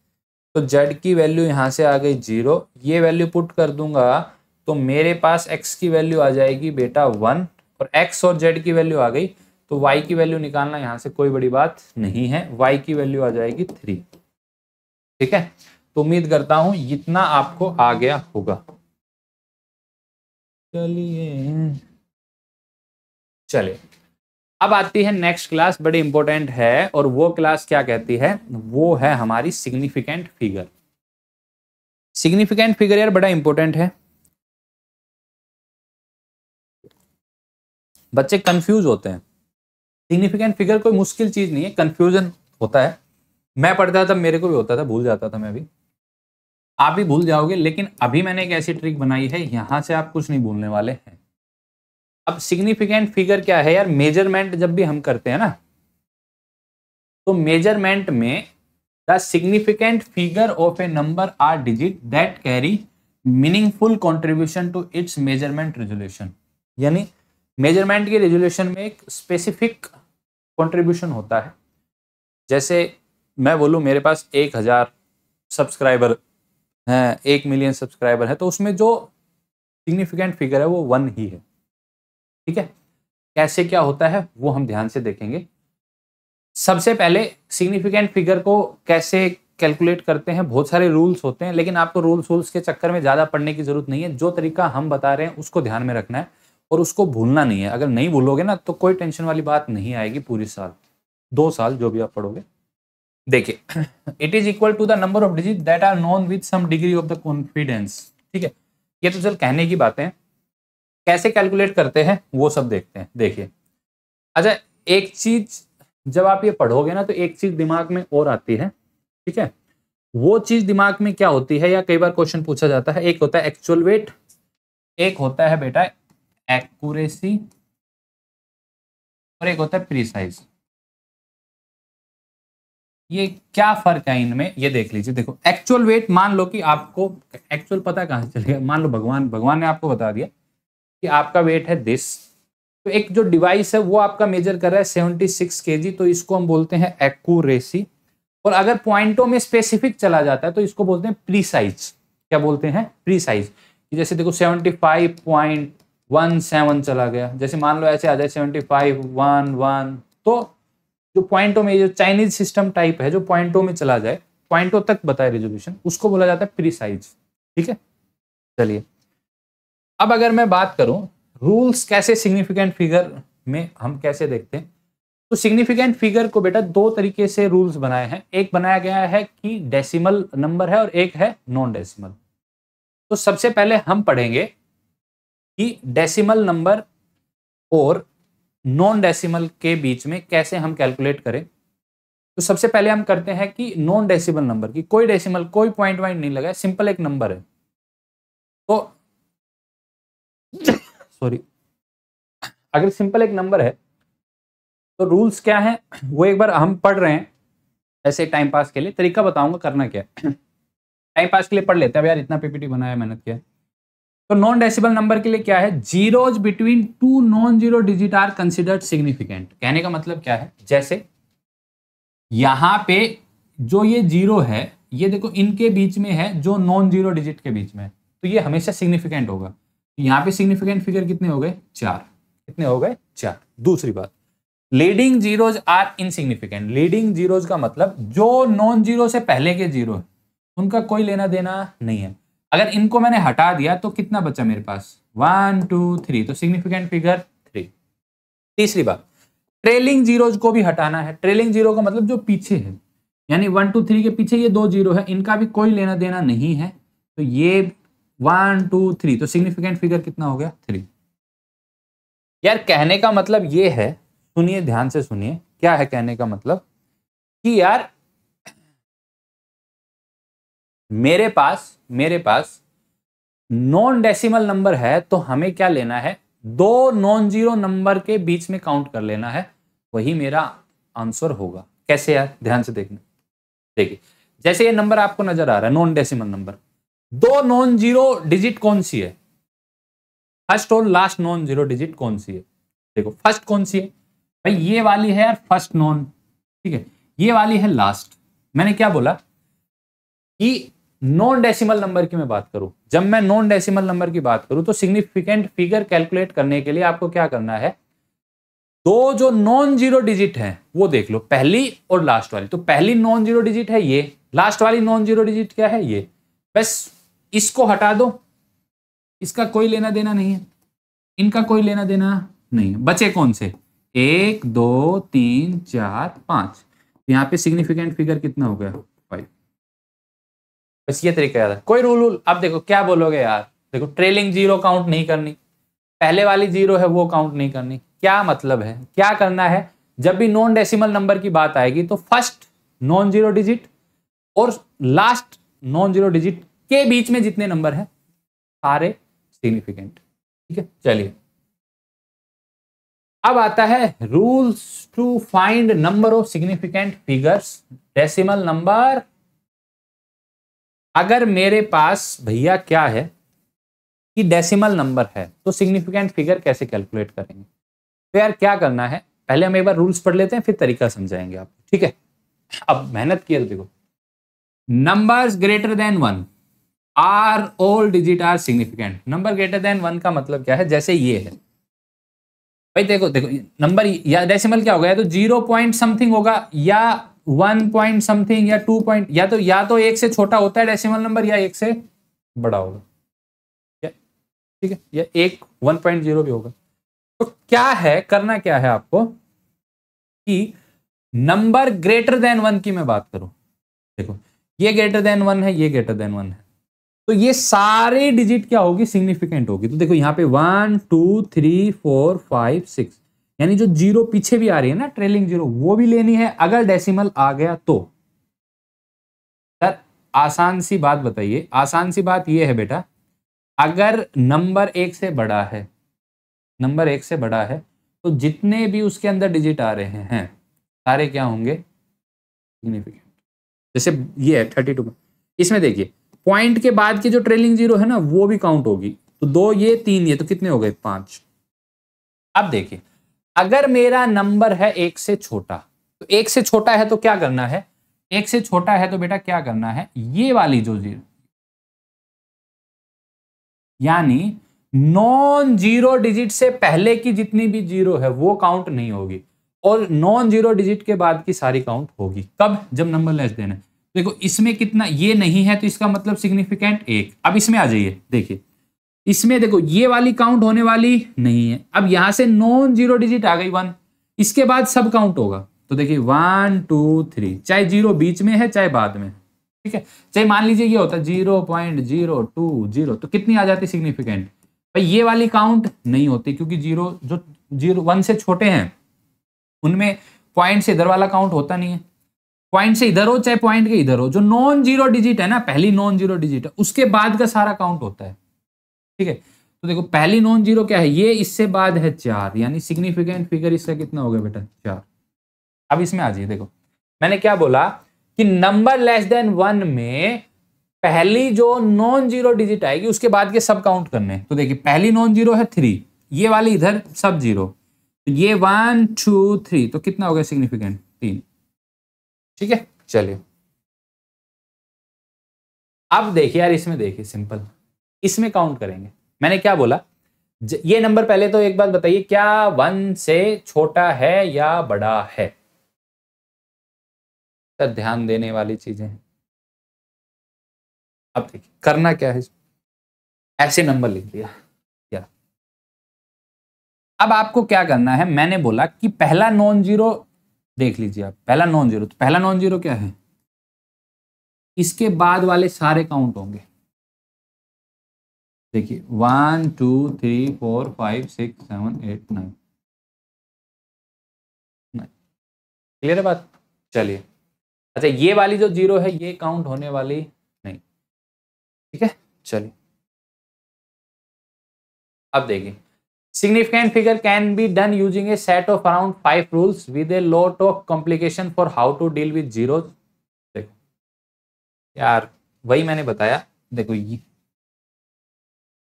तो z की वैल्यू यहां से आ गई 0, ये वैल्यू पुट कर दूंगा तो मेरे पास x की वैल्यू आ जाएगी बेटा 1 और x और z की वैल्यू आ गई। तो y की वैल्यू निकालना यहां से कोई बड़ी बात नहीं है, y की वैल्यू आ जाएगी 3। ठीक है, तो उम्मीद करता हूं इतना आपको आ गया होगा। चलिए अब आती है नेक्स्ट क्लास, बड़ी इंपॉर्टेंट है। और वो क्लास क्या कहती है, वो है हमारी सिग्निफिकेंट फिगर। सिग्निफिकेंट फिगर यार बड़ा इंपॉर्टेंट है। बच्चे कंफ्यूज होते हैं। सिग्निफिकेंट फिगर कोई मुश्किल चीज नहीं है, कंफ्यूजन होता है। मैं पढ़ता था, मेरे को भी होता था, भूल जाता था मैं भी, आप भी भूल जाओगे। लेकिन अभी मैंने एक ऐसी ट्रिक बनाई है, यहां से आप कुछ नहीं भूलने वाले हैं। अब सिग्निफिकेंट फिगर क्या है यार, मेजरमेंट जब भी हम करते हैं ना, तो मेजरमेंट में the significant figure of a number are digit that carry meaningful contribution to its measurement resolution. यानी मेजरमेंट के रेजोल्यूशन में एक स्पेसिफिक कंट्रीब्यूशन होता है। जैसे मैं बोलूं मेरे पास 1000 सब्सक्राइबर हैं, 1 मिलियन सब्सक्राइबर है, तो उसमें जो सिग्निफिकेंट फिगर है वो 1 ही है। ठीक है, कैसे क्या होता है वो हम ध्यान से देखेंगे। सबसे पहले सिग्निफिकेंट फिगर को कैसे कैलकुलेट करते हैं, बहुत सारे रूल्स होते हैं, लेकिन आपको रूल्स के चक्कर में ज्यादा पढ़ने की जरूरत नहीं है। जो तरीका हम बता रहे हैं उसको ध्यान में रखना है और उसको भूलना नहीं है। अगर नहीं भूलोगे ना तो कोई टेंशन वाली बात नहीं आएगी पूरी साल, 2 साल जो भी आप पढ़ोगे। देखिए, it is equal to the number of digit that are known with some degree of the confidence. ठीक है, ये तो चल कहने की बातें हैं, कैसे कैलकुलेट करते हैं वो सब देखते हैं। देखिए, अच्छा एक चीज जब आप ये पढ़ोगे ना तो एक चीज दिमाग में और आती है। ठीक है, वो चीज दिमाग में क्या होती है, या कई बार क्वेश्चन पूछा जाता है, एक होता है एक्चुअल वेट, एक होता है बेटा एक्यूरेसी और एक होता है प्रीसाइज। ये क्या फर्क है इनमें, ये देख लीजिए। देखो एक्चुअल वेट, मान लो कि आपको एक्चुअल पता कहां से चलेगा, मान लो भगवान ने आपको बता दिया कि आपका वेट है दिस, तो एक जो डिवाइस है वो आपका मेजर कर रहा है 76 kg, तो इसको हम बोलते हैं एक्यूरेसी। और अगर पॉइंटों में स्पेसिफिक चला जाता है तो इसको बोलते हैं प्रीसाइज। क्या बोलते हैं? प्रीसाइज। जैसे देखो 75.17 चला गया, जैसे मान लो ऐसे आ जाए 75.11, तो जो पॉइंटों में, जो चाइनीज सिस्टम टाइप है जो पॉइंटों में चला जाए, पॉइंटों तक बताए रेजोल्यूशन, उसको बोला जाता है प्रीसाइज। ठीक है, चलिए अब अगर मैं बात करूं रूल्स कैसे सिग्निफिकेंट फिगर में हम कैसे देखते हैं, तो सिग्निफिकेंट फिगर को बेटा दो तरीके से रूल्स बनाए हैं। एक बनाया गया है कि डेसिमल नंबर है और एक है नॉन डेसिमल। तो सबसे पहले हम पढ़ेंगे कि डेसिमल नंबर और नॉन डेसिमल के बीच में कैसे हम कैलकुलेट करें। तो सबसे पहले हम करते हैं कि नॉन डेसिमल नंबर की, कोई डेसिमल कोई पॉइंट वाइंट नहीं लगा है, सिंपल एक नंबर है। तो सॉरी, अगर सिंपल एक नंबर है तो रूल्स क्या है वो एक बार हम पढ़ रहे हैं ऐसे टाइम पास के लिए। तरीका बताऊंगा करना क्या है, टाइम पास के लिए पढ़ लेते हैं यार, इतना पीपीटी बनाया, मेहनत किया। तो नॉन डेसिमल नंबर के लिए क्या है, zeros between two non zero digit are considered significant. कहने का मतलब क्या है, जैसे यहां पे जो ये जीरो है, ये देखो इनके बीच में है जो नॉन जीरो डिजिट के बीच में है, तो ये हमेशा सिग्निफिकेंट होगा। यहां पे सिग्निफिकेंट फिगर कितने हो गए? 4। कितने हो गए? 4। दूसरी बात, leading zeros are insignificant. Leading zeros का मतलब जो नॉन जीरो से पहले के जीरो है उनका कोई लेना देना नहीं है। अगर इनको मैंने हटा दिया तो कितना बचा मेरे पास? 1 2 3, तो सिग्निफिकेंट फिगर 3। तीसरी बात, ट्रेलिंग जीरोज को भी हटाना है। ट्रेलिंग जीरो का मतलब जो पीछे है, यानी 1 2 3 के पीछे ये दो जीरो है, इनका भी कोई लेना देना नहीं है, तो ये 1 2 3, तो सिग्निफिकेंट फिगर कितना हो गया? 3। यार कहने का मतलब ये है, सुनिए ध्यान से सुनिए, क्या है कहने का मतलब कि यार मेरे पास नॉन डेसिमल नंबर है तो हमें क्या लेना है, दो नॉन जीरो नंबर के बीच में काउंट कर लेना है, वही मेरा आंसर होगा। कैसे यार, ध्यान से देखना। देखिए जैसे ये नंबर आपको नजर आ रहा है नॉन डेसिमल नंबर, दो नॉन जीरो डिजिट कौन सी है? फर्स्ट और लास्ट नॉन जीरो डिजिट कौन सी है? देखो फर्स्ट कौन सी है भाई, ये वाली है यार फर्स्ट नॉन, ठीक है, ये वाली है लास्ट। मैंने क्या बोला कि नॉन डेसिमल नंबर की मैं बात करूं, जब मैं नॉन डेसिमल नंबर की बात करूं तो सिग्निफिकेंट फिगर कैलकुलेट करने के लिए आपको क्या करना है, दो जो नॉन जीरो डिजिट है वो देख लो, पहली और लास्ट वाली। तो पहली नॉन जीरो डिजिट है ये, लास्ट वाली नॉन जीरो डिजिट क्या है? ये। बस इसको हटा दो, इसका कोई लेना देना नहीं है, इनका कोई लेना देना नहीं है। बचे कौन से? 1 2 3 4 5। यहां पे सिग्निफिकेंट फिगर कितना हो गया? 5। बस ये तरीका याद है, कोई रूल। अब देखो क्या बोलोगे यार, देखो ट्रेलिंग जीरो काउंट नहीं करनी, पहले वाली जीरो है वो काउंट नहीं करनी। क्या मतलब है, क्या करना है, जब भी नॉन डेसिमल नंबर की बात आएगी तो फर्स्ट नॉन जीरो डिजिट और लास्ट नॉन जीरो डिजिट के बीच में जितने नंबर है सारे सिग्निफिकेंट। ठीक है, चलिए अब आता है rules to find number of significant figures decimal number. अगर मेरे पास भैया क्या है कि डेसिमल नंबर है तो सिग्निफिकेंट फिगर कैसे कैलकुलेट करेंगे? तो यार क्या करना है, पहले हम एक बार रूल्स पढ़ लेते हैं फिर तरीका समझाएंगे आपको। ठीक है, अब मेहनत किया तो देखो, numbers greater than 1 are all digit are significant. Number greater than 1 का मतलब क्या है, जैसे ये है भाई, देखो नंबर या डेसिमल क्या होगा, या तो 0 पॉइंट समथिंग होगा या 1 पॉइंट समथिंग या 2 पॉइंट, या तो 1 से छोटा होता है डेसिमल नंबर या 1 से बड़ा होगा। ठीक है, या 1.0 भी होगा। तो क्या है, करना क्या है आपको कि नंबर ग्रेटर देन 1 की मैं बात करूं, देखो ये ग्रेटर देन 1 है, ये ग्रेटर देन 1 है, तो ये सारे डिजिट क्या होगी? सिग्निफिकेंट होगी। तो देखो यहाँ पे 1 2 3 4 5 6, यानी जो जीरो पीछे भी आ रही है ना ट्रेलिंग जीरो, वो भी लेनी है अगर डेसिमल आ गया तो। सर आसान सी बात बताइए, आसान सी बात ये है बेटा, अगर नंबर 1 से बड़ा है, नंबर 1 से बड़ा है, तो जितने भी उसके अंदर डिजिट आ रहे हैं सारे क्या होंगे? सिग्निफिकेंट। जैसे ये है 32, इसमें देखिए पॉइंट के बाद की जो ट्रेलिंग जीरो है ना वो भी काउंट होगी, तो 2 ये 3 ये, तो कितने हो गए? 5। अब देखिए अगर मेरा नंबर है 1 से छोटा, तो 1 से छोटा है तो क्या करना है, 1 से छोटा है तो बेटा क्या करना है, ये वाली जो जीरो, यानी नॉन जीरो डिजिट से पहले की जितनी भी जीरो है वो काउंट नहीं होगी, और नॉन जीरो डिजिट के बाद की सारी काउंट होगी। कब? जब नंबर लेस देन है। देखो इसमें कितना, ये नहीं है तो इसका मतलब सिग्निफिकेंट 1। अब इसमें आ जाइए, देखिए इसमें देखो ये वाली काउंट होने वाली नहीं है। अब यहां से नॉन जीरो डिजिट आ गई 1, इसके बाद सब काउंट होगा। तो देखिए 1 2 3, चाहे जीरो बीच में है चाहे बाद में, ठीक है। चाहे मान लीजिए ये होता 0.020, तो कितनी आ जाती सिग्निफिकेंट? भाई ये वाली काउंट नहीं होती, क्योंकि जीरो जो 1 से छोटे हैं उनमें पॉइंट से इधर वाला काउंट होता नहीं है। पॉइंट से इधर हो चाहे पॉइंट के इधर हो, जो नॉन जीरो डिजिट है ना, पहली नॉन जीरो डिजिट है, उसके बाद का सारा काउंट होता है, ठीक है। तो देखो पहली नॉन जीरो क्या है, ये, इससे बाद है 4, यानी सिग्निफिकेंट फिगर इसका कितना हो गया बेटा, 4। अब इसमें आ जाइए, देखो मैंने क्या बोला कि नंबर लेस देन 1 में पहली जो नॉन जीरो डिजिट आएगी उसके बाद के सब काउंट करने। तो देखिए पहली नॉन जीरो है 3, ये वाली इधर सब जीरो, तो ये 1 2 3, तो कितना हो गया सिग्निफिकेंट, 3, ठीक है। चलिए अब देखिए यार, इसमें देखिए सिंपल, इसमें काउंट करेंगे। मैंने क्या बोला, ये नंबर पहले तो एक बात बताइए, क्या 1 से छोटा है या बड़ा है? सर ध्यान देने वाली चीजें। अब देखिए करना क्या है, ऐसे नंबर लिख दिया क्या। अब आपको क्या करना है, मैंने बोला कि पहला नॉन जीरो देख लीजिए आप, पहला नॉन जीरो, तो पहला नॉन जीरो क्या है, इसके बाद वाले सारे काउंट होंगे। देखिए 1 2 3 4 5 6 7 8 9, क्लियर है बात। चलिए अच्छा, ये वाली जो जीरो है ये काउंट होने वाली नहीं, ठीक है। चलिए अब देखिए, significant figure can be done using a set of around 5 rules with a lot of complication for how to deal with zeros। देखो यार वही मैंने बताया, देखो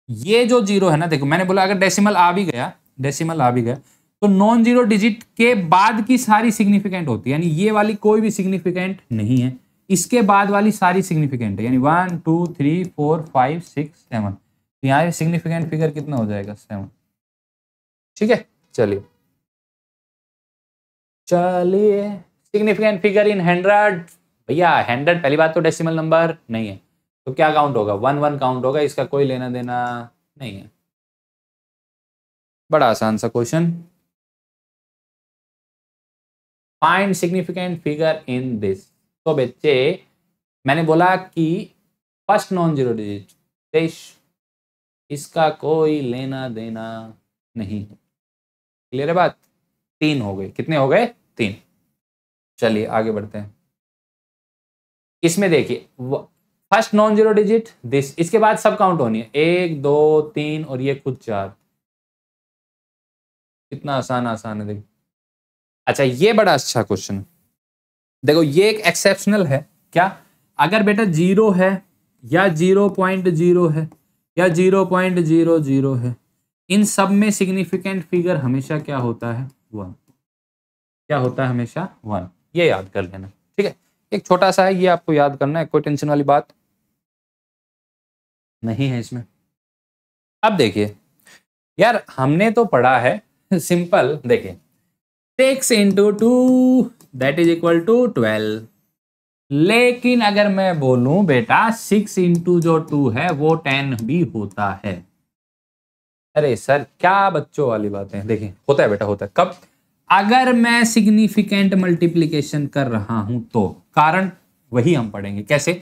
ये जो जीरो है ना, देखो मैंने बोला अगर डेसिमल आ भी गया, डेसिमल आ भी गया, तो नॉन जीरो डिजिट के बाद की सारी सिग्निफिकेंट होती है, यानी ये वाली कोई भी सिग्निफिकेंट नहीं है, इसके बाद वाली सारी सिग्निफिकेंट है, यानी 1 2 3 4 5 6 7, तो यहाँ सिग्निफिकेंट फिगर कितना हो जाएगा, 7, ठीक है। चलिए चलिए सिग्निफिकेंट फिगर इन 100, भैया 100 पहली बात तो डेसिमल नंबर नहीं है, तो क्या काउंट होगा, 1 1 काउंट होगा, इसका कोई लेना देना नहीं है। बड़ा आसान सा question. Find significant figure in this. तो बच्चे मैंने बोला कि फर्स्ट नॉन जीरो डिजिट 23, इसका कोई लेना देना नहीं, क्लियर है बात। 3 हो गए, कितने हो गए, 3। चलिए आगे बढ़ते हैं। इसमें देखिए first non zero digit this, इसके बाद सब काउंट होनी है, 1 2 3 और ये खुद 4, कितना आसान आसान है देखो। अच्छा ये बड़ा अच्छा क्वेश्चन, देखो ये एक एक्सेप्शनल है, क्या, अगर बेटा 0 है या 0.0 है या 0.00 है, इन सब में सिग्निफिकेंट फिगर हमेशा क्या होता है, 1, क्या होता है हमेशा 1, ये याद कर लेना, ठीक है। एक छोटा सा है, ये आपको याद करना है, कोई टेंशन वाली बात नहीं है इसमें। अब देखिए यार हमने तो पढ़ा है सिंपल, देखिए 6 into 2 that is equal to 12, लेकिन अगर मैं बोलूं बेटा 6 into जो 2 है वो 10 भी होता है। अरे सर क्या बच्चों वाली बातें हैं, देखिए होता है बेटा, होता है। कब, अगर मैं सिग्निफिकेंट मल्टीप्लिकेशन कर रहा हूं तो, कारण वही हम पढ़ेंगे कैसे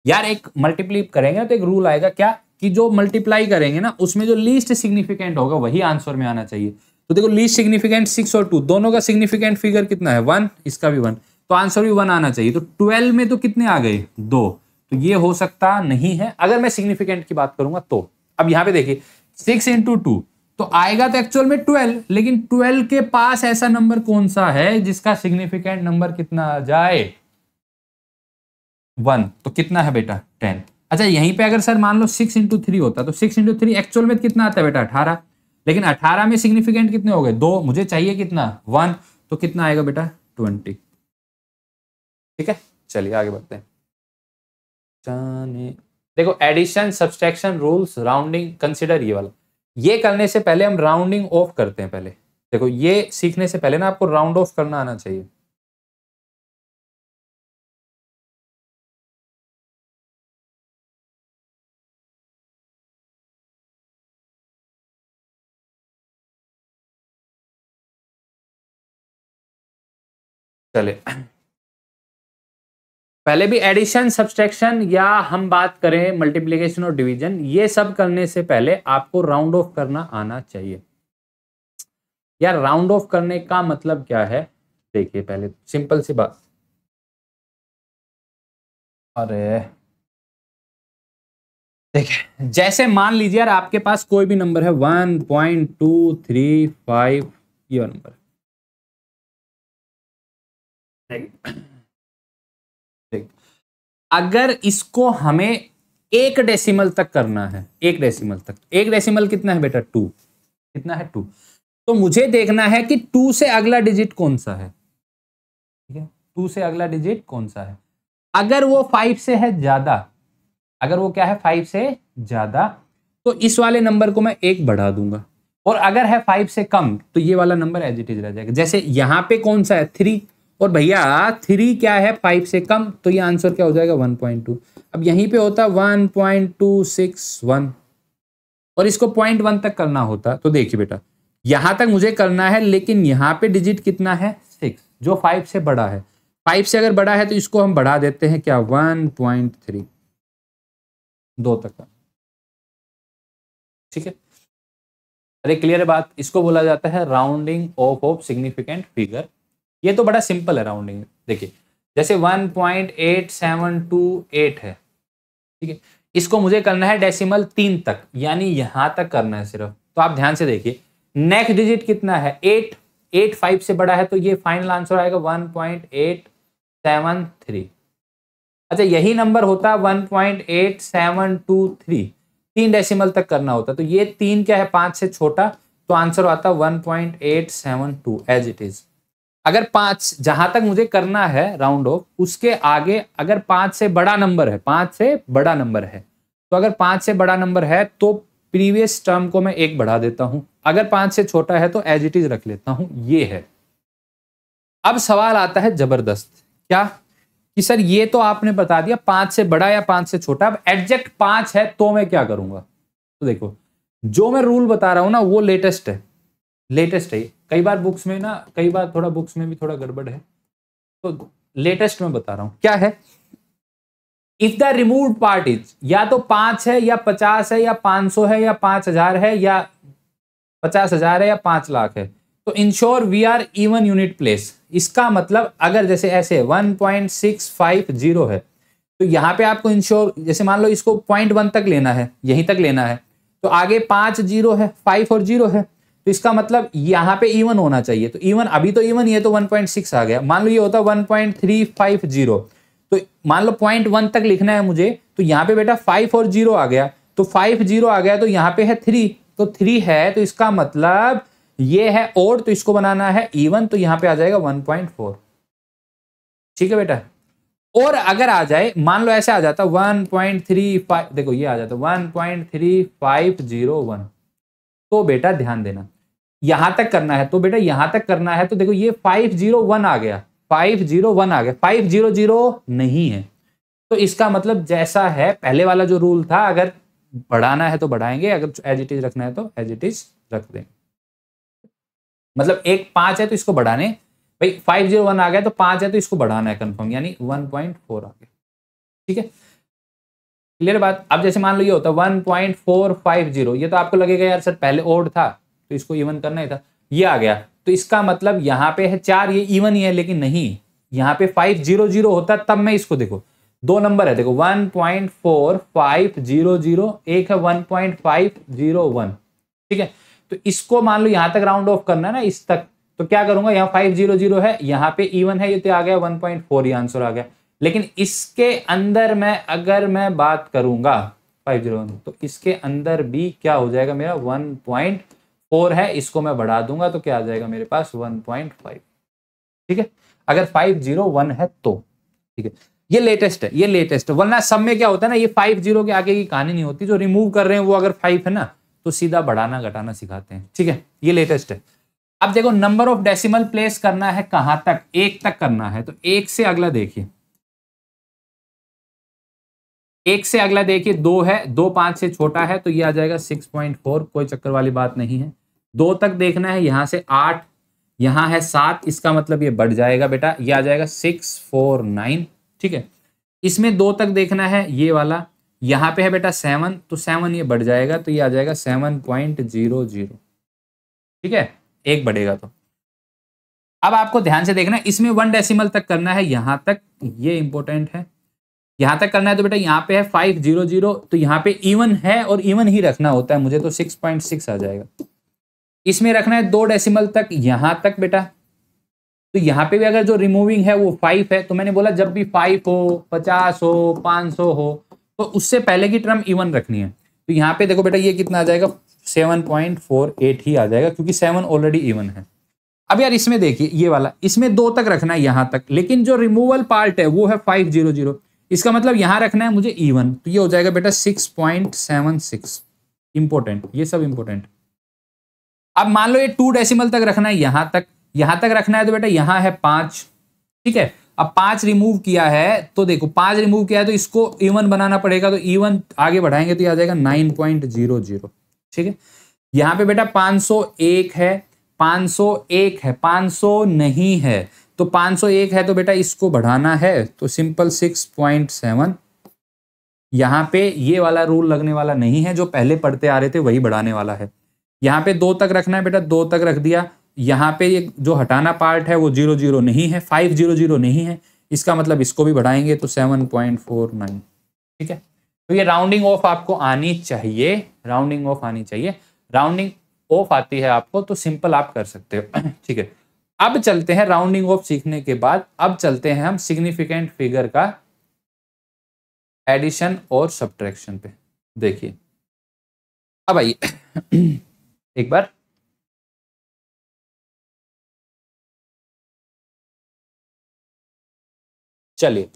यार, एक मल्टीप्लाई करेंगे तो एक रूल आएगा क्या, कि जो मल्टीप्लाई करेंगे ना उसमें जो लीस्ट सिग्निफिकेंट होगा वही आंसर में आना चाहिए। तो देखो लीस्ट सिग्निफिकेंट 6 और 2 दोनों का सिग्निफिकेंट फिगर कितना है, 1, इसका भी 1, तो आंसर भी 1 आना चाहिए। तो 12 में तो कितने आ गए, 2, तो ये हो सकता नहीं है अगर मैं सिग्निफिकेंट की बात करूंगा तो। अब यहां पे देखिए 6 into 2 तो आएगा तो एक्चुअल में 12, लेकिन 12 के पास ऐसा नंबर कौन सा है जिसका सिग्निफिकेंट नंबर कितना आ जाए, 1, तो कितना है बेटा 10। अच्छा यहीं पे अगर सर मान लो 6 into 3 होता, तो 6 into 3 एक्चुअल में कितना आता है बेटा 18, लेकिन 18 में सिग्निफिकेंट कितने हो गए, 2, मुझे चाहिए कितना 1, तो कितना आएगा बेटा 20, ठीक है। चलिए आगे बढ़ते हैं। देखो addition, subtraction rules, rounding, consider ये वाला। ये करने से पहले हम राउंडिंग ऑफ करते हैं। पहले देखो ये सीखने से पहले ना आपको राउंड ऑफ करना आना चाहिए। चले पहले भी एडिशन, सब्सट्रैक्शन या हम बात करें मल्टीप्लिकेशन और डिवीजन, ये सब करने से पहले आपको राउंड ऑफ करना आना चाहिए। यार राउंड ऑफ करने का मतलब क्या है? देखिए पहले सिंपल सी बात, अरे देखिए जैसे मान लीजिए यार आपके पास कोई भी नंबर है 1.235 ये नंबर, अगर इसको हमें एक डेसिमल तक करना है, एक डेसिमल तक, एक डेसिमल कितना है बेटा? 2, कितना है? 2। तो मुझे देखना है कि 2 से अगला डिजिट कौन सा है, ठीक है? 2 से अगला डिजिट कौन सा है? अगर वो 5 से है ज्यादा, अगर वो क्या है 5 से ज्यादा, तो इस वाले नंबर को मैं एक बढ़ा दूंगा, और अगर है 5 से कम तो ये वाला नंबर एज इट इज रह जाएगा। जैसे यहां पे कौन सा है? 3, और भैया 3 क्या है? 5 से कम, तो ये आंसर क्या हो जाएगा? 1.2। अब यहीं पे होता 1.261 और इसको 0.1 तक करना होता। तो देखिए बेटा यहां तक मुझे करना है, लेकिन यहां पे डिजिट कितना है? 6, जो 5 से बड़ा है। 5 से अगर बड़ा है तो इसको हम बढ़ा देते हैं क्या? 1.3, 2 तक का, ठीक है? अरे क्लियर है बात? इसको बोला जाता है राउंडिंग ऑफ सिग्निफिकेंट फिगर। ये तो बड़ा सिंपल है राउंडिंग। देखिए जैसे 1.8728 है, ठीक है? इसको मुझे करना है डेसिमल 3 तक, यानी यहां तक करना है सिर्फ। तो आप ध्यान से देखिए नेक्स्ट डिजिट कितना है? 8, 8 5 से बड़ा है, तो ये फाइनल आंसर आएगा 1.873। अच्छा यही नंबर होता 1.8723, 3 डेसिमल तक करना होता, तो ये 3 क्या है? 5 से छोटा, तो आंसर आता 1.872 एज इट इज। अगर 5 जहां तक मुझे करना है राउंड ऑफ, उसके आगे अगर 5 से बड़ा नंबर है, 5 से बड़ा नंबर है, तो अगर 5 से बड़ा नंबर है तो प्रीवियस टर्म को मैं एक बढ़ा देता हूं, अगर 5 से छोटा है तो एज इट इज रख लेता हूं। ये है। अब सवाल आता है जबरदस्त, क्या कि सर ये तो आपने बता दिया 5 से बड़ा या 5 से छोटा, अब एग्जैक्ट 5 है तो मैं क्या करूंगा? तो देखो जो मैं रूल बता रहा हूं ना वो लेटेस्ट है, लेटेस्ट है। कई बार बुक्स में ना, कई बार थोड़ा बुक्स में भी थोड़ा गड़बड़ है, तो लेटेस्ट में बता रहा हूं। क्या है? If the removed part is, या तो 5 है या 50 है या 500 है या 5000 है या 50,000 है या 5 लाख है, तो ensure we are even unit place. इसका मतलब अगर जैसे ऐसे 1.650 है, तो यहां पे आपको इंश्योर, जैसे मान लो इसको 0.1 तक लेना है, यहीं तक लेना है, तो आगे 5 जीरो है, 5 और 0 है, तो इसका मतलब यहां पे इवन होना चाहिए। तो इवन, अभी तो इवन ये तो 1.6 आ गया, मान लो ये होता 1.350, तो मान लो 0.1 तक लिखना है मुझे, तो यहाँ पे बेटा 5 और 0 आ गया, तो 5 0 आ गया, तो यहाँ पे है 3, तो 3 है, तो इसका मतलब ये है ओड, तो इसको बनाना है इवन, तो यहाँ पे आ जाएगा 1.4। ठीक है बेटा? और अगर आ जाए, मान लो ऐसे आ जाता 1.35, देखो ये आ जाता 1.3501, तो बेटा ध्यान देना यहां तक करना है, तो बेटा यहां तक करना है, तो देखो ये 501 आ गया, 501 आ गया, 500 नहीं है, तो इसका मतलब जैसा है पहले वाला जो रूल था, अगर बढ़ाना है तो बढ़ाएंगे, अगर एज इट इज रखना है तो एज इट इज रख देंगे। मतलब एक 5 है तो इसको बढ़ाने, भाई 501 आ गया तो 5 है तो इसको बढ़ाना है कंफर्म, यानी 1.4 आ गया। ठीक है, क्लियर बात? अब जैसे मान लो ये होता 1.450, ये तो आपको लगेगा यार सर पहले ओड था तो इसको इवन करना ही था, ये आ गया, तो इसका मतलब यहाँ पे है 4, ये इवन ही है, लेकिन नहीं, यहाँ पे 500 होता तब मैं इसको, देखो 2 नंबर है, देखो 1.4500, एक है 1.501। ठीक है, तो इसको मान लो यहां तक राउंड ऑफ करना है ना, इस तक, तो क्या करूंगा, यहाँ 500 है, यहाँ पे इवन है, ये तो आ गया 1.4, ये आंसर आ गया। लेकिन इसके अंदर मैं अगर मैं बात करूंगा 501, तो इसके अंदर भी क्या हो जाएगा मेरा 1.4 है, इसको मैं बढ़ा दूंगा तो क्या आ जाएगा मेरे पास 1.5। ठीक है, अगर 501 है तो। ठीक है, ये लेटेस्ट है, ये लेटेस्ट है, वरना सब में क्या होता है ना, ये 5 जीरो के आगे की कहानी नहीं होती। जो रिमूव कर रहे हैं वो अगर 5 है ना तो सीधा बढ़ाना घटाना सिखाते हैं, ठीक है, ये लेटेस्ट है। अब देखो नंबर ऑफ डेसिमल प्लेस करना है कहां तक, 1 तक करना है, तो 1 से अगला देखिए, 1 से अगला देखिए 2 है, 2 5 से छोटा है तो ये आ जाएगा 6.4, कोई चक्कर वाली बात नहीं है। 2 तक देखना है, यहां से 8, यहां है 7, इसका मतलब ये बढ़ जाएगा बेटा, ये आ जाएगा 649, ठीक है। इसमें 2 तक देखना है, ये वाला, यहां पे है बेटा 7, तो 7 ये बढ़ जाएगा तो ये आ जाएगा 7.00, ठीक है, 1 बढ़ेगा तो। अब आपको ध्यान से देखना है, इसमें 1 डेसिमल तक करना है, यहां तक, ये इंपॉर्टेंट है, यहां तक करना है तो बेटा यहां पे है 500, तो यहां पे इवन है और इवन ही रखना होता है मुझे, तो 6.6 आ जाएगा। इसमें रखना है 2 डेसिमल तक, यहां तक बेटा, तो यहां पे भी अगर जो रिमूविंग है वो 5 है, तो मैंने बोला जब भी 5 हो, 50 हो, 500 हो, तो उससे पहले की टर्म इवन रखनी है। तो यहां पे देखो बेटा ये कितना आ जाएगा, 7.48 ही आ जाएगा, क्योंकि 7 ऑलरेडी इवन है। अब यार इसमें देखिए ये वाला, इसमें 2 तक रखना है यहां तक, लेकिन जो रिमूवल पार्ट है वो है 500, इसका मतलब यहां रखना है मुझे इवन, तो ये हो जाएगा बेटा 6.76, इंपॉर्टेंट, ये सब इंपॉर्टेंट। अब मान लो ये 2 डेसिमल तक रखना है, यहां तक रखना है, तो बेटा यहां है 5, ठीक है। अब 5 रिमूव किया है, तो देखो 5 रिमूव किया है तो इसको इवन बनाना पड़ेगा, तो इवन आगे बढ़ाएंगे तो ये आ जाएगा 9.00, ठीक है। यहां पे बेटा 501 है, 501 है, 500 नहीं है, तो 501 है तो बेटा इसको बढ़ाना है, तो सिंपल 6.7, यहां पे ये वाला रूल लगने वाला नहीं है, जो पहले पढ़ते आ रहे थे वही बढ़ाने वाला है। यहां पे 2 तक रखना है बेटा, 2 तक रख दिया, यहां पे ये जो हटाना पार्ट है वो 00 नहीं है, 500 नहीं है, इसका मतलब इसको भी बढ़ाएंगे तो 7.49, ठीक है। तो ये राउंडिंग ऑफ आपको आनी चाहिए, राउंडिंग ऑफ आनी चाहिए, राउंडिंग ऑफ आती है आपको तो सिंपल आप कर सकते हो, ठीक है। अब चलते हैं राउंडिंग ऑफ सीखने के बाद, अब चलते हैं हम सिग्निफिकेंट फिगर का एडिशन और सब्ट्रैक्शन पे। देखिए अब आइए एक बार, चलिए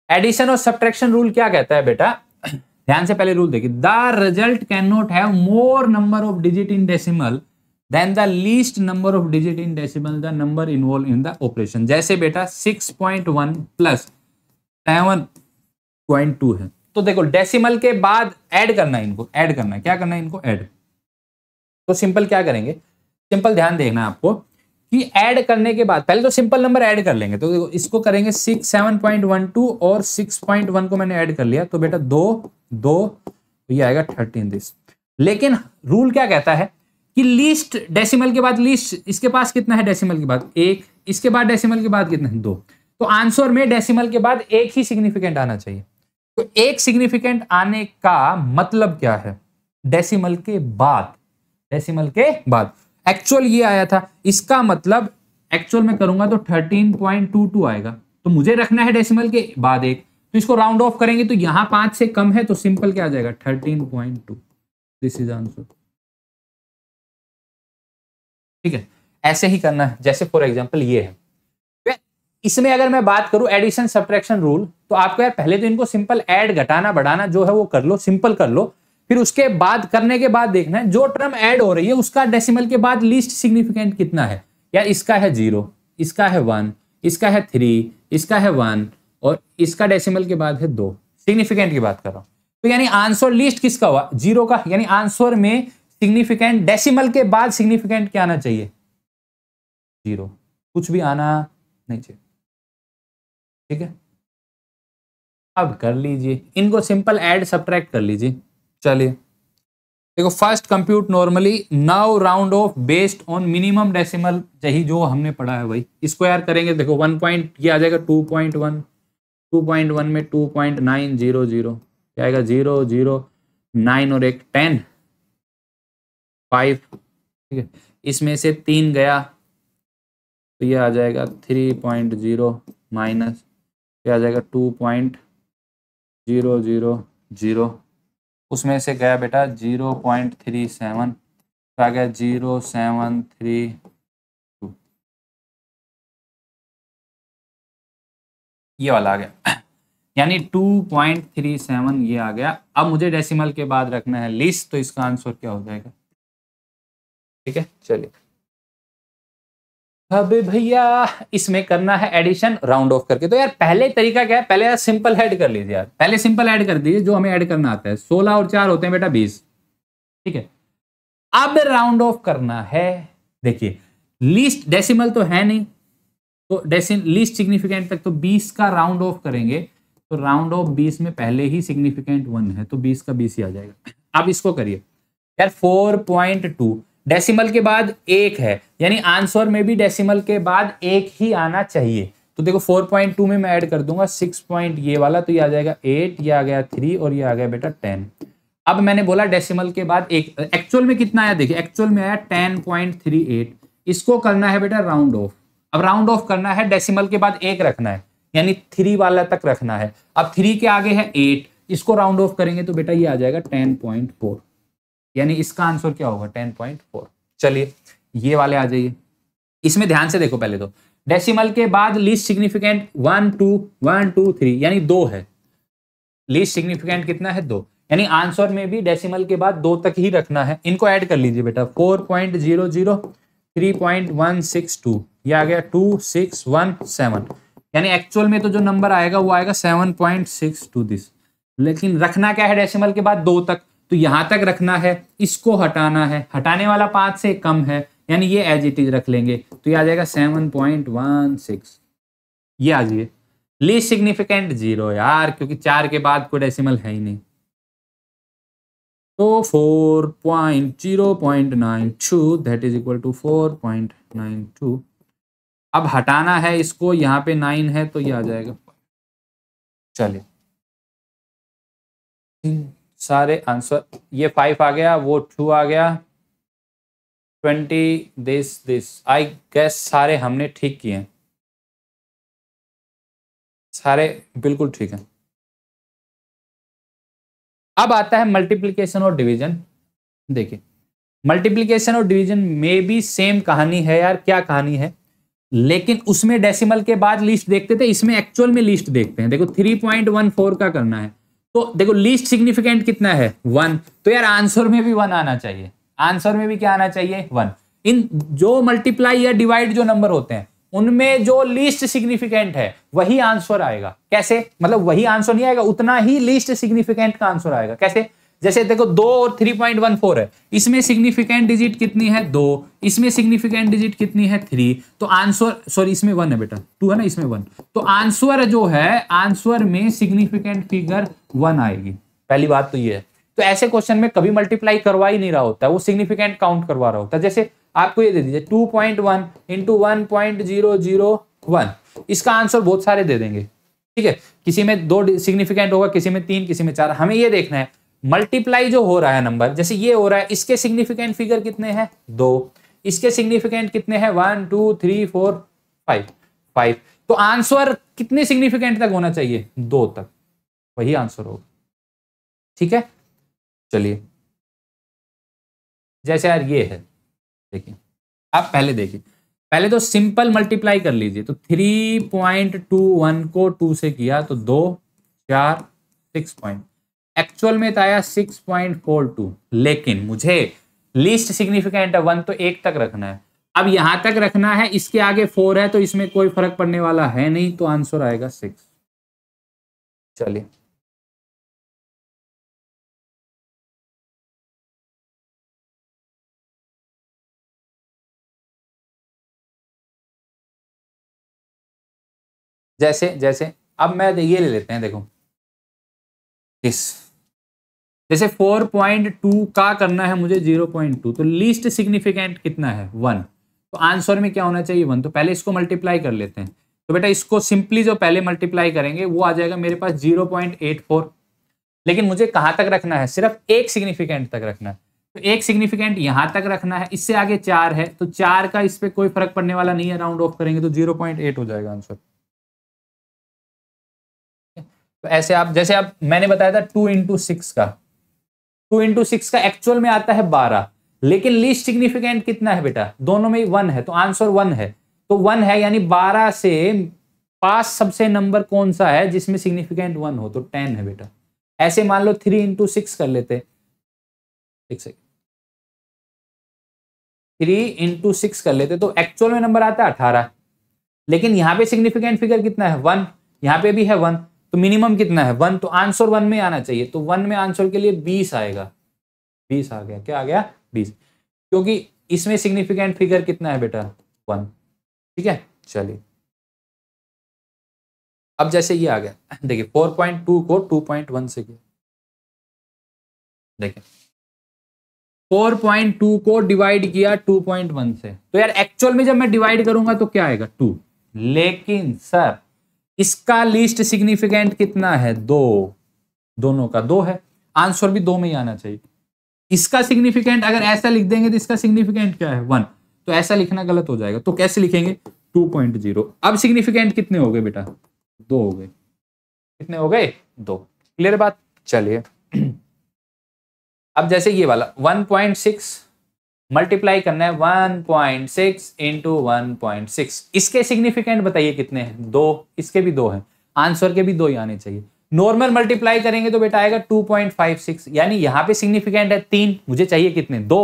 एडिशन और सब्ट्रैक्शन रूल क्या कहता है बेटा, ध्यान से पहले रूल देखिए, the result can not have more number of digit in decimal than the least number of digit in decimal the number involve in the operation. जैसे बेटा 6.1 प्लस 7.2 है, तो देखो डेसिमल के बाद ऐड करना है, इनको ऐड करना है, क्या करना है इनको ऐड, तो सिंपल क्या करेंगे, सिंपल ध्यान देखना है आपको कि ऐड करने के बाद पहले तो सिंपल नंबर ऐड कर लेंगे, तो इसको करेंगे 7.12 और 6.1 को मैंने ऐड कर लिया, तो बेटा 2 2 ये आएगा 13 दिस। लेकिन रूल क्या कहता है कि लीस्ट डेसिमल के बाद, लीस्ट इसके पास कितना है डेसिमल के बाद 1, इसके बाद डेसिमल के बाद कितना है 2, तो आंसर में डेसिमल के बाद एक ही सिग्निफिकेंट आना चाहिए। तो एक सिग्निफिकेंट आने का मतलब क्या है, डेसिमल के बाद, डेसिमल के बाद एक्चुअल ये आया था, इसका मतलब एक्चुअल में करूंगा तो 13.22 आएगा, तो मुझे रखना है डेसिमल के बाद एक, तो इसको राउंड ऑफ करेंगे तो यहां 5 से कम है, तो सिंपल क्या आ जाएगा 13.2, दिस इज आंसर, ठीक है। ऐसे ही करना है, जैसे फॉर एग्जांपल ये है, इसमें अगर मैं बात करूं एडिशन सब्ट्रैक्शन रूल, तो आपको यार पहले तो इनको सिंपल ऐड घटाना बढ़ाना जो है वो कर लो, सिंपल कर लो, फिर उसके बाद करने के बाद देखना है जो टर्म ऐड हो रही है उसका डेसिमल के बाद लीस्ट सिग्निफिकेंट कितना है। यार इसका है 0, इसका है 1, इसका है 3, इसका है 1 और इसका डेसिमल के बाद है 2, सिग्निफिकेंट की बात कर रहा हूं। तो यानी आंसर लीस्ट किसका हुआ, 0 का, यानी आंसर में सिग्निफिकेंट डेसिमल के बाद सिग्निफिकेंट क्या आना चाहिए, 0, कुछ भी आना नहीं चाहिए, ठीक है। अब कर लीजिए इनको सिंपल ऐड सब्ट्रैक्ट कर लीजिए। चलिए देखो, first compute normally, now round of based on minimum decimal, यही जो हमने पढ़ा है वही, इसको यार करेंगे, देखो 1 पॉइंट ये आ जाएगा 2.1, 2.1 में 2.900 क्या आएगा 009 और एक 10 5, ठीक है। इसमें से 3 गया तो ये आ जाएगा 3.0 माइनस ये आ जाएगा 2.000, उसमें से गया बेटा 0.37 तो आ गया 0.732, ये वाला आ गया यानी 2.37 ये आ गया। अब मुझे डेसिमल के बाद रखना है लीस्ट, तो इसका आंसर क्या हो जाएगा? ठीक है, चलिए अब भैया इसमें करना है एडिशन राउंड ऑफ करके। तो यार पहले तरीका क्या है, पहले यार सिंपल ऐड कर लीजिए यार, पहले सिंपल ऐड कर दीजिए जो हमें ऐड करना आता है। 16 और 4 होते हैं बेटा 20, ठीक है। अब राउंड ऑफ करना है, देखिए लीस्ट डेसिमल तो है नहीं, तो लीस्ट सिग्निफिकेंट तक तो 20 का राउंड ऑफ करेंगे, तो राउंड ऑफ 20 में पहले ही सिग्निफिकेंट 1 है, तो 20 का 20 ही आ जाएगा। अब इसको करिए यार 4.2 डेसिमल के बाद 1 है, यानी आंसर में भी डेसिमल के बाद 1 ही आना चाहिए। तो देखो 4.2 में मैं ऐड कर दूंगा 6 पॉइंट ये वाला, तो ये आ जाएगा 8, ये आ गया 3 और ये आ गया बेटा 10। अब मैंने बोला डेसिमल के बाद 1, एक्चुअल में कितना आया देखिए, एक्चुअल में आया 10.38। इसको करना है बेटा राउंड ऑफ। अब राउंड ऑफ करना है, डेसिमल के बाद 1 रखना है, यानी 3 वाला तक रखना है। अब 3 के आगे है 8, इसको राउंड ऑफ करेंगे तो बेटा ये आ जाएगा 10.4, यानी इसका आंसर क्या होगा 10.4। चलिए ये वाले आ जाइए, इसमें ध्यान से देखो। पहले तो डेसिमल के बाद लीस्ट सिग्निफिकेंट 1 2 1 2 3 यानी 2 है, लीस्ट सिग्निफिकेंट कितना है 2, यानी आंसर में भी डेसिमल के बाद 2 तक ही रखना है। इनको ऐड कर लीजिए बेटा 4.00 3.162 ये आ गया 2617, यानी एक्चुअल में तो जो नंबर आएगा वो आएगा 7.62 दिस। लेकिन रखना क्या है डेसिमल के बाद 2 तक, तो यहां तक रखना है, इसको हटाना है, हटाने वाला 5 से कम है, यानी ये एज इट इज रख लेंगे, तो ये आ जाएगा 7.16। ये आ जाइए लीस्ट सिग्निफिकेंट 0 यार, क्योंकि 4 के बाद कोई डेसिमल है ही नहीं, तो 4.0.92 दैट इज इक्वल टू 4.92। अब हटाना है इसको, यहाँ पे 9 है तो ये आ जाएगा। चलिए सारे आंसर, ये 5 आ गया, वो 2 आ गया, 20 दिस आई गेस सारे हमने ठीक किए हैं, सारे बिल्कुल ठीक है। अब आता है मल्टीप्लिकेशन और डिवीजन। देखिए मल्टीप्लिकेशन और डिवीजन में भी सेम कहानी है यार, क्या कहानी है, लेकिन उसमें डेसिमल के बाद लिस्ट देखते थे, इसमें एक्चुअल में लिस्ट देखते हैं। देखो 3.14 का करना है, तो देखो लीस्ट सिग्निफिकेंट कितना है 1, तो यार आंसर में भी 1 आना चाहिए, आंसर में भी क्या आना चाहिए 1। इन जो मल्टीप्लाई या डिवाइड जो नंबर होते हैं उनमें जो लीस्ट सिग्निफिकेंट है वही आंसर आएगा। कैसे, मतलब वही आंसर नहीं आएगा, उतना ही लीस्ट सिग्निफिकेंट का आंसर आएगा। कैसे, जैसे देखो 2 और 3.14 है, इसमें सिग्निफिकेंट डिजिट कितनी है 2, इसमें सिग्निफिकेंट डिजिट कितनी है 3, तो आंसर सॉरी इसमें 1 है बेटा, 2 है ना, इसमें 1, तो आंसर जो है आंसर में सिग्निफिकेंट फिगर 1 आएगी। पहली बात तो ये है। तो ऐसे क्वेश्चन में कभी मल्टीप्लाई करवा ही नहीं रहा होता है, वो सिग्निफिकेंट काउंट करवा रहा होता है। जैसे आपको ये दे दीजिए 2.1 इंटू 1.001, इसका आंसर बहुत सारे दे देंगे, ठीक है, किसी में 2 सिग्निफिकेंट होगा, किसी में 3, किसी में 4। हमें ये देखना है मल्टीप्लाई जो हो रहा है नंबर, जैसे ये हो रहा है, इसके सिग्निफिकेंट फिगर कितने हैं 2, इसके सिग्निफिकेंट कितने हैं 1 2 3 4 5, तो आंसर कितने सिग्निफिकेंट तक होना चाहिए 2 तक, वही आंसर होगा। ठीक है, चलिए जैसे यार ये है, देखिए आप पहले देखिए, पहले तो सिंपल मल्टीप्लाई कर लीजिए, तो 3.21 को 2 से किया तो 2 4 6 पॉइंट, एक्चुअल में तो आया 6.42, लेकिन मुझे लीस्ट सिग्निफिकेंट है 1, तो 1 तक रखना है। अब यहां तक रखना है, इसके आगे 4 है तो इसमें कोई फर्क पड़ने वाला है नहीं, तो आंसर आएगा 6। चलिए जैसे जैसे अब मैं ये ले लेते हैं, देखो इस जैसे 4.2 का करना है मुझे 0.2, तो लीस्ट सिग्निफिकेंट कितना है 1, तो आंसर में क्या होना चाहिए 1, तो पहले इसको मल्टीप्लाई कर लेते हैं। तो बेटा इसको सिंपली जो पहले मल्टीप्लाई करेंगे वो आ जाएगा मेरे पास 0.84, लेकिन मुझे कहां तक रखना है, सिर्फ एक सिग्निफिकेंट तक रखना है, तो एक सिग्निफिकेंट यहां तक रखना है, इससे आगे 4 है तो 4 का इस पर कोई फर्क पड़ने वाला नहीं है, राउंड ऑफ करेंगे तो 0.8 हो जाएगा आंसर। तो ऐसे आप, जैसे आप मैंने बताया था 2 इंटू 6 का, 2 इंटू 6 का एक्चुअल में आता है 12, लेकिन लीस्ट सिग्निफिकेंट कितना है बेटा, दोनों में 1 है, तो आंसर 1 है, तो 1 है यानी 12 से पास सबसे नंबर कौन सा है जिसमें सिग्निफिकेंट 1 हो, तो 10 है बेटा। ऐसे मान लो 3 इंटू 6 कर लेते, एक सेकेंड, 3 इंटू 6 कर लेते तो एक्चुअल में नंबर आता है 18, लेकिन यहाँ पे सिग्निफिकेंट फिगर कितना है 1, यहाँ पे भी है 1, तो मिनिमम कितना है 1, तो आंसर 1 में आना चाहिए, तो 1 में आंसर के लिए 20 आएगा, 20 आ गया, क्या आ गया 20, क्योंकि इसमें सिग्निफिकेंट फिगर कितना है बेटा 1, ठीक है। चलिए अब जैसे ये आ गया, देखिए 4.2 को 2.1 से किया, देखिए 4.2 को डिवाइड किया 2.1 से, तो यार एक्चुअल में जब मैं डिवाइड करूंगा तो क्या आएगा 2, लेकिन सर इसका लीस्ट सिग्निफिकेंट कितना है 2, दोनों का 2 है, आंसर भी 2 में ही आना चाहिए। इसका सिग्निफिकेंट अगर ऐसा लिख देंगे तो इसका सिग्निफिकेंट क्या है 1, तो ऐसा लिखना गलत हो जाएगा, तो कैसे लिखेंगे 2.0। अब सिग्निफिकेंट कितने हो गए बेटा 2 हो गए, कितने हो गए 2, क्लियर बात। चलिए अब जैसे ये वाला 1.6 मल्टीप्लाई करना है 1.6 इंटू 1.6, इसके सिग्निफिकेंट बताइए कितने हैं 2, इसके भी 2 हैं, आंसर के भी 2 ही आने चाहिए। नॉर्मल मल्टीप्लाई करेंगे तो बेटा आएगा 2.56, यानी यहां पे सिग्निफिकेंट है 3, मुझे चाहिए कितने 2,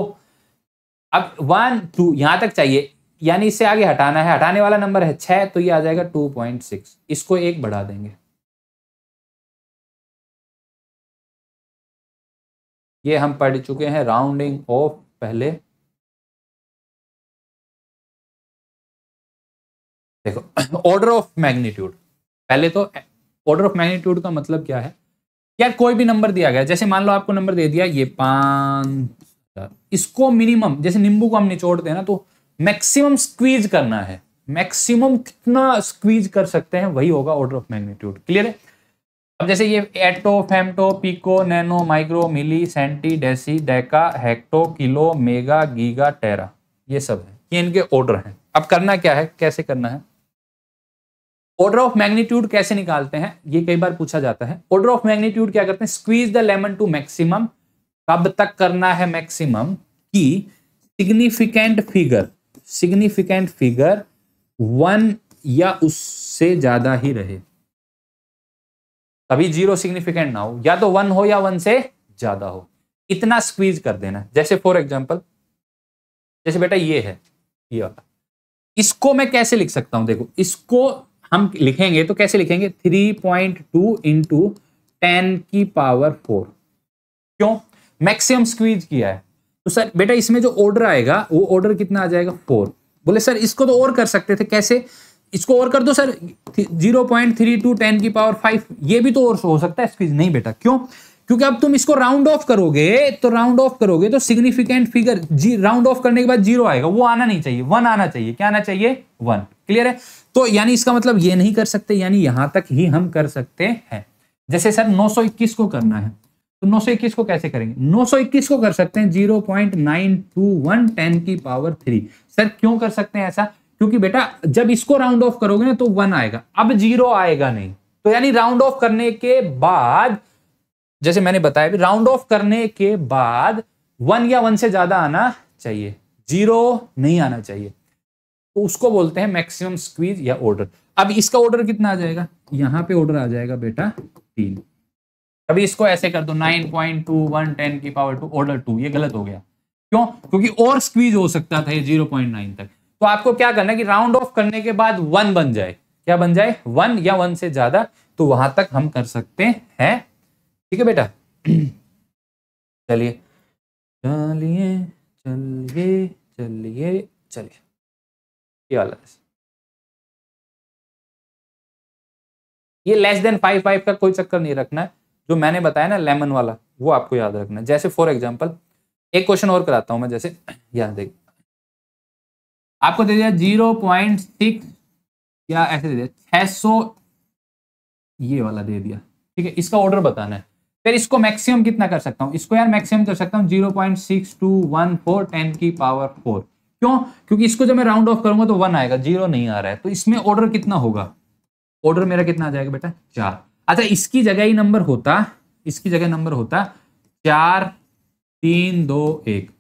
अब 1 2 यहां तक चाहिए, यानी इससे आगे हटाना है, हटाने वाला नंबर है 6, तो ये आ जाएगा 2.6, इसको 1 बढ़ा देंगे, ये हम पढ़ चुके हैं राउंडिंग ऑफ पहले। देखो ऑर्डर ऑफ मैग्नीट्यूड, पहले तो ऑर्डर ऑफ मैग्नीट्यूड का मतलब क्या है, यार कोई भी नंबर दिया गया, जैसे मान लो आपको नंबर दे दिया ये 5, इसको मिनिमम, जैसे नींबू को हम निचोड़ते हैं ना, तो मैक्सिमम स्क्वीज करना है, मैक्सिमम कितना स्क्वीज कर सकते हैं वही होगा ऑर्डर ऑफ मैग्नीट्यूड, क्लियर है। अब जैसे ये atto, femto, pico, nano, micro, milli, centi, deci, deca, hecto, kilo, mega, giga, tera, ये सब है, ये इनके ऑर्डर हैं। अब करना क्या है, कैसे करना है, ऑर्डर ऑफ मैग्नीट्यूड कैसे निकालते हैं, ये कई बार पूछा जाता है। ऑर्डर ऑफ मैग्नीट्यूड क्या करते हैं, squeeze the lemon to maximum, कब तक करना है मैक्सिमम कि सिग्निफिकेंट फिगर 1 या उससे ज्यादा ही रहे, कभी 0 सिग्निफिकेंट ना हो, या तो 1 हो या 1 से ज्यादा हो, इतना स्क्वीज कर देना। जैसे फॉर एग्जांपल, जैसे बेटा ये है, ये वाला, इसको मैं कैसे लिख सकता हूं, देखो इसको हम लिखेंगे तो कैसे लिखेंगे 3.2 इंटू 10 की पावर 4, क्यों, मैक्सिमम स्क्वीज किया है, तो सर बेटा इसमें जो ऑर्डर आएगा वो ऑर्डर कितना आ जाएगा 4। बोले सर इसको तो और कर सकते थे, कैसे, इसको और कर दो सर 0.32 10 की पावर 5, ये भी तो और हो सकता है स्क्वीज, नहीं बेटा, क्यों, क्योंकि अब तुम इसको राउंड ऑफ करोगे तो सिग्निफिकेंट फिगर राउंड ऑफ करने के बाद 0 आएगा, वो आना नहीं चाहिए, 1 आना चाहिए, क्या आना चाहिए 1, क्लियर है। तो यानी इसका मतलब ये नहीं कर सकते, यानी यहां तक ही हम कर सकते हैं। जैसे सर 921 को करना है, तो 921 को कैसे करेंगे, 921 को कर सकते हैं 0.921 10 की पावर 3। सर क्यों कर सकते हैं ऐसा, क्योंकि बेटा जब इसको राउंड ऑफ करोगे ना तो 1 आएगा, अब 0 आएगा नहीं, तो यानी राउंड ऑफ करने के बाद, जैसे मैंने बताया भी, राउंड ऑफ करने के बाद 1 या 1 से ज्यादा आना चाहिए, 0 नहीं आना चाहिए, तो उसको बोलते हैं मैक्सिमम स्क्वीज या ऑर्डर। अब इसका ऑर्डर कितना आ जाएगा, यहां पे ऑर्डर आ जाएगा बेटा 3, अभी इसको ऐसे कर दो 9.21 10 की पावर 2 ऑर्डर 2, ये गलत हो गया, क्यों, क्योंकि और स्क्वीज हो सकता था ये 0.9 तक। तो आपको क्या करना है कि राउंड ऑफ करने के बाद 1 बन जाए, क्या बन जाए 1 या 1 से ज्यादा, तो वहां तक हम कर सकते हैं, ठीक है बेटा। चलिए चलिए चलिए चलिए चलिए, ये वाला, ये लेस देन 5 का कोई चक्कर नहीं रखना है, जो मैंने बताया ना लेमन वाला, वो आपको याद रखना है। जैसे फॉर एग्जांपल एक क्वेश्चन और कराता हूं मैं, जैसे याद देख, आपको दे दिया 0.6 या ऐसे दे दिया 600, ये वाला दे दिया, ठीक है, इसका ऑर्डर बताना है। फिर इसको मैक्सिमम कितना कर सकता हूं, इसको यार मैक्सिमम कर सकता हूं 0.6214 10 की पावर 4, क्यों, क्योंकि इसको जब मैं राउंड ऑफ करूंगा तो 1 आएगा, 0 नहीं आ रहा है, तो इसमें ऑर्डर कितना होगा, ऑर्डर मेरा कितना आ जाएगा बेटा 4। अच्छा इसकी जगह ही नंबर होता, इसकी जगह नंबर होता 4 3 2 1,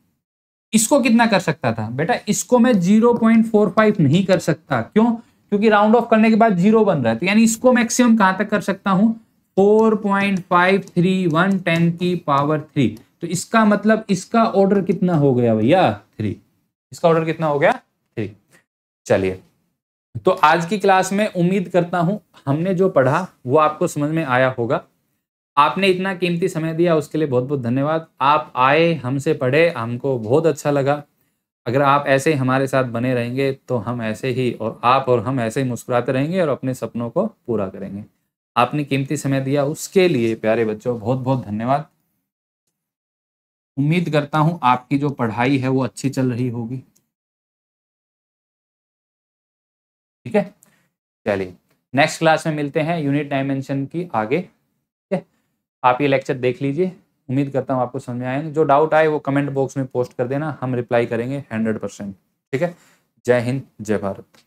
इसको कितना कर सकता था बेटा, इसको मैं 0.45 नहीं कर सकता, क्यों, क्योंकि राउंड ऑफ करने के बाद 0 बन रहा है, तो यानी इसको मैक्सिमम कहां तक कर सकता हूं, 4.531 10 की पावर 3। तो इसका मतलब इसका ऑर्डर कितना हो गया भैया, 3। इसका ऑर्डर कितना हो गया, 3। चलिए, तो आज की क्लास में उम्मीद करता हूं हमने जो पढ़ा वो आपको समझ में आया होगा। आपने इतना कीमती समय दिया उसके लिए बहुत बहुत धन्यवाद। आप आए, हमसे पढ़े, हमको बहुत अच्छा लगा। अगर आप ऐसे ही हमारे साथ बने रहेंगे तो हम ऐसे ही, और आप और हम ऐसे ही मुस्कुराते रहेंगे और अपने सपनों को पूरा करेंगे। आपने कीमती समय दिया उसके लिए प्यारे बच्चों बहुत बहुत धन्यवाद। उम्मीद करता हूं आपकी जो पढ़ाई है वो अच्छी चल रही होगी। ठीक है, चलिए नेक्स्ट क्लास में मिलते हैं यूनिट डायमेंशन की आगे। ठीक है, आप ये लेक्चर देख लीजिए, उम्मीद करता हूँ आपको समझ में आए। जो डाउट आए वो कमेंट बॉक्स में पोस्ट कर देना, हम रिप्लाई करेंगे 100%। ठीक है, जय हिंद, जय भारत।